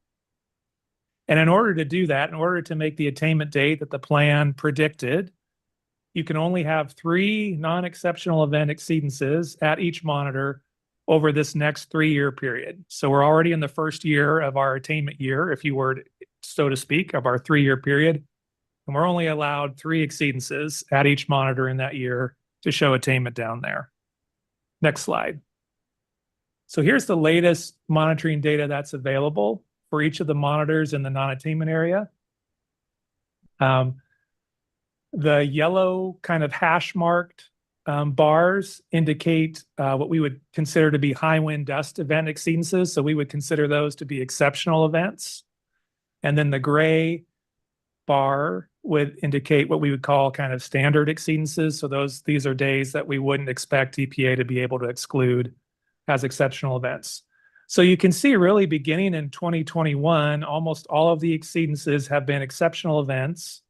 And in order to do that, in order to make the attainment date that the plan predicted, you can only have 3 non-exceptional event exceedances at each monitor over this next 3-year period. So we're already in the first year of our attainment year, if you were, so to speak, of our 3-year period. And we're only allowed 3 exceedances at each monitor in that year to show attainment down there. Next slide. So here's the latest monitoring data that's available for each of the monitors in the non-attainment area. The yellow kind of hash marked bars indicate what we would consider to be high wind dust event exceedances. So we would consider those to be exceptional events. And then the gray bar would indicate what we would call kind of standard exceedances. So these are days that we wouldn't expect EPA to be able to exclude as exceptional events. So you can see really beginning in 2021, almost all of the exceedances have been exceptional events,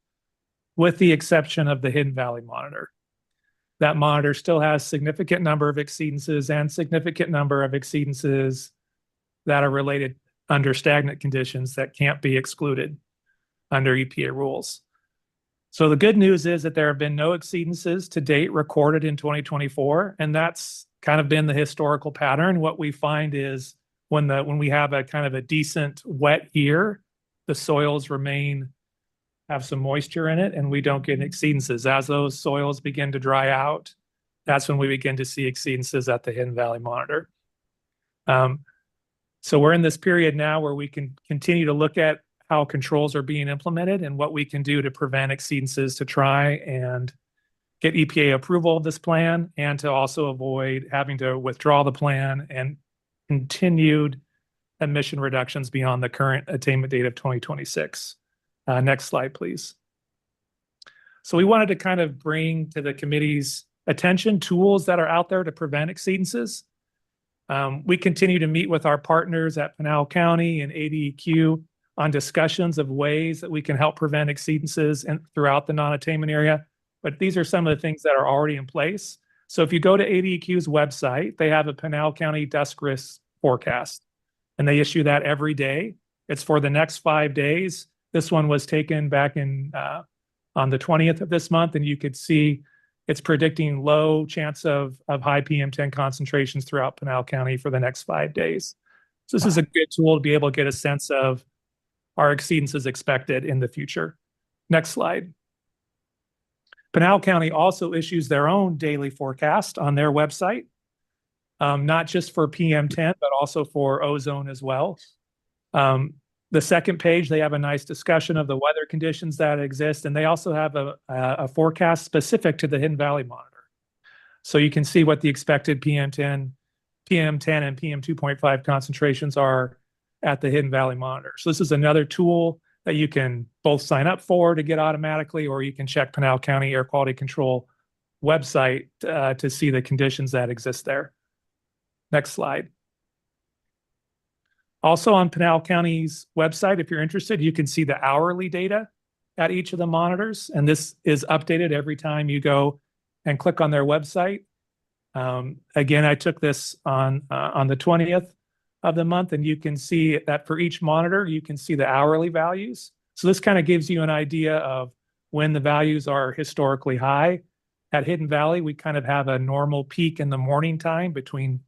with the exception of the Hidden Valley Monitor. That monitor still has significant number of exceedances and significant number of exceedances that are related under stagnant conditions that can't be excluded under EPA rules. So the good news is that there have been no exceedances to date recorded in 2024, and that's kind of been the historical pattern. What we find is when we have a kind of a decent wet year, the soils have some moisture in it and we don't get exceedances. As those soils begin to dry out, that's when we begin to see exceedances at the Hidden Valley Monitor. So we're in this period now where we can continue to look at how controls are being implemented and what we can do to prevent exceedances to try and get EPA approval of this plan and to also avoid having to withdraw the plan and continued emission reductions beyond the current attainment date of 2026. Next slide, please. So we wanted to kind of bring to the committee's attention tools that are out there to prevent exceedances. We continue to meet with our partners at Pinal County and ADEQ on discussions of ways that we can help prevent exceedances throughout the non-attainment area. But these are some of the things that are already in place. So if you go to ADEQ's website, they have a Pinal County dust risk forecast, and they issue that every day. It's for the next 5 days. This one was taken back in on the 20th of this month, and you could see it's predicting low chance of high PM10 concentrations throughout Pinal County for the next 5 days. So this is a good tool to be able to get a sense of our exceedances expected in the future. Next slide. Pinal County also issues their own daily forecast on their website, not just for PM10, but also for ozone as well. The second page, they have a nice discussion of the weather conditions that exist, and they also have a forecast specific to the Hidden Valley Monitor. So you can see what the expected PM10 and PM2.5 concentrations are at the Hidden Valley Monitor. So this is another tool that you can both sign up for to get automatically, or you can check Pinal County Air Quality Control website to see the conditions that exist there. Next slide. Also on Pinal County's website, if you're interested, you can see the hourly data at each of the monitors, and this is updated every time you go and click on their website. Again, I took this on the 20th of the month, and you can see that for each monitor, you can see the hourly values. So this kind of gives you an idea of when the values are historically high. At Hidden Valley, we kind of have a normal peak in the morning time between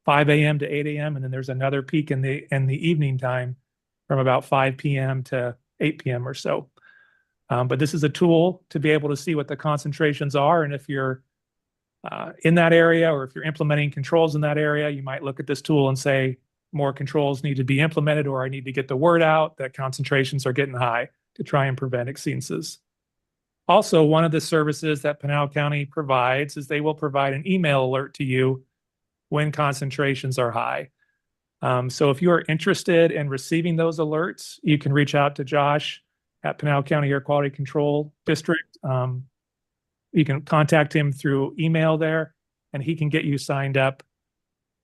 5 a.m. to 8 a.m. And then there's another peak in the evening time from about 5 p.m. to 8 p.m. or so. But this is a tool to be able to see what the concentrations are. And if you're in that area, or if you're implementing controls in that area, you might look at this tool and say, more controls need to be implemented, or I need to get the word out that concentrations are getting high to try and prevent exceedances. Also, one of the services that Pinal County provides is they will provide an email alert to you when concentrations are high. So if you're interested in receiving those alerts, you can reach out to Josh at Pinal County Air Quality Control District. You can contact him through email there, and he can get you signed up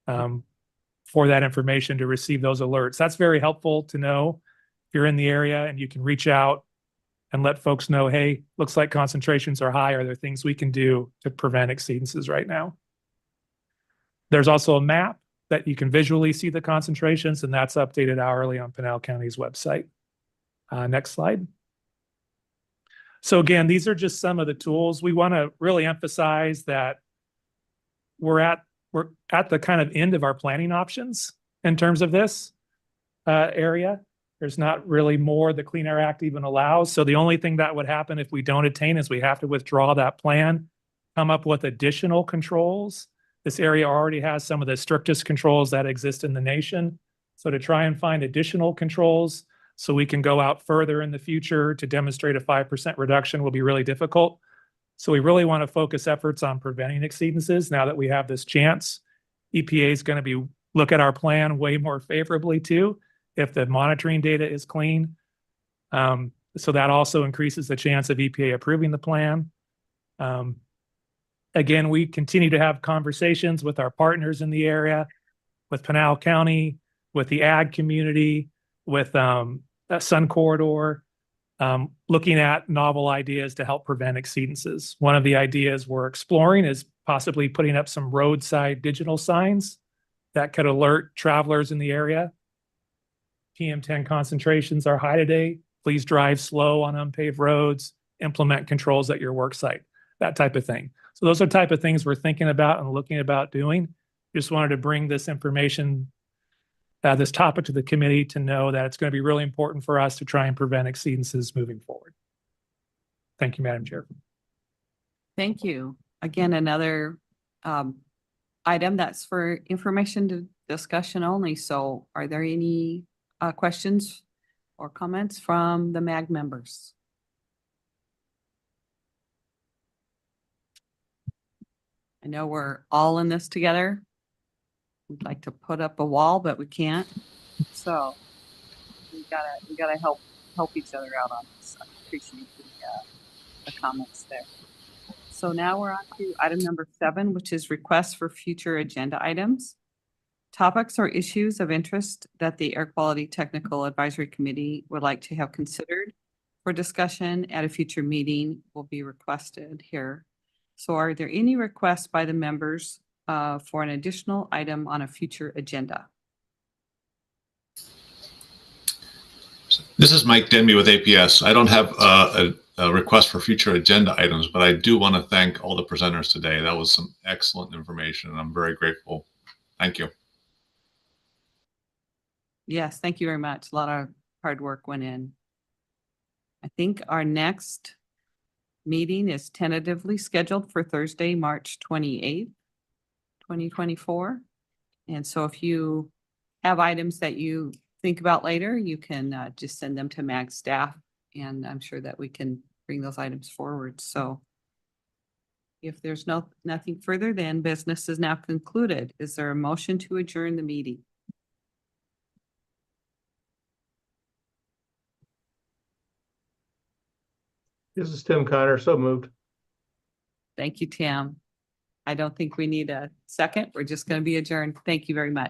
for that information to receive those alerts. That's very helpful to know if you're in the area, and you can reach out and let folks know, hey, looks like concentrations are high. Are there things we can do to prevent exceedances right now? There's also a map that you can visually see the concentrations, and that's updated hourly on Pinal County's website. Next slide. So again, these are just some of the tools. We want to really emphasize that we're at the kind of end of our planning options in terms of this area. There's not really more the Clean Air Act even allows. So the only thing that would happen if we don't attain is we have to withdraw that plan, come up with additional controls. This area already has some of the strictest controls that exist in the nation. So to try and find additional controls, so we can go out further in the future to demonstrate a 5% reduction will be really difficult. So we really want to focus efforts on preventing exceedances now that we have this chance. EPA is going to be look at our plan way more favorably too, if the monitoring data is clean. So that also increases the chance of EPA approving the plan. Again, we continue to have conversations with our partners in the area, with Pinal County, with the ag community, with Sun Corridor, looking at novel ideas to help prevent exceedances. One of the ideas we're exploring is possibly putting up some roadside digital signs that could alert travelers in the area. PM10 concentrations are high today. Please drive slow on unpaved roads, implement controls at your work site, that type of thing. So those are the type of things we're thinking about and looking about doing. Just wanted to bring this information, this topic to the committee to know that it's going to be really important for us to try and prevent exceedances moving forward. Thank you, Madam Chair. Thank you. Again, another item that's for information to discussion only. So are there any questions or comments from the MAG members? I know we're all in this together. We'd like to put up a wall, but we can't. So we gotta help each other out on this. I appreciate the comments there. So now we're on to item number 7, which is requests for future agenda items. Topics or issues of interest that the Air Quality Technical Advisory Committee would like to have considered for discussion at a future meeting will be requested here. So are there any requests by the members for an additional item on a future agenda? This is Mike Denby with APS. I don't have a request for future agenda items, but I do want to thank all the presenters today. That was some excellent information, and I'm very grateful. Thank you. Yes, thank you very much. A lot of hard work went in. I think our next meeting is tentatively scheduled for Thursday, March 28th, 2024. And so if you have items that you think about later, you can just send them to MAG staff, and I'm sure that we can bring those items forward. So if there's nothing further, then business is now concluded. Is there a motion to adjourn the meeting? This is Tim Connor, so moved. Thank you, Tim. I don't think we need a second. We're just going to be adjourned. Thank you very much.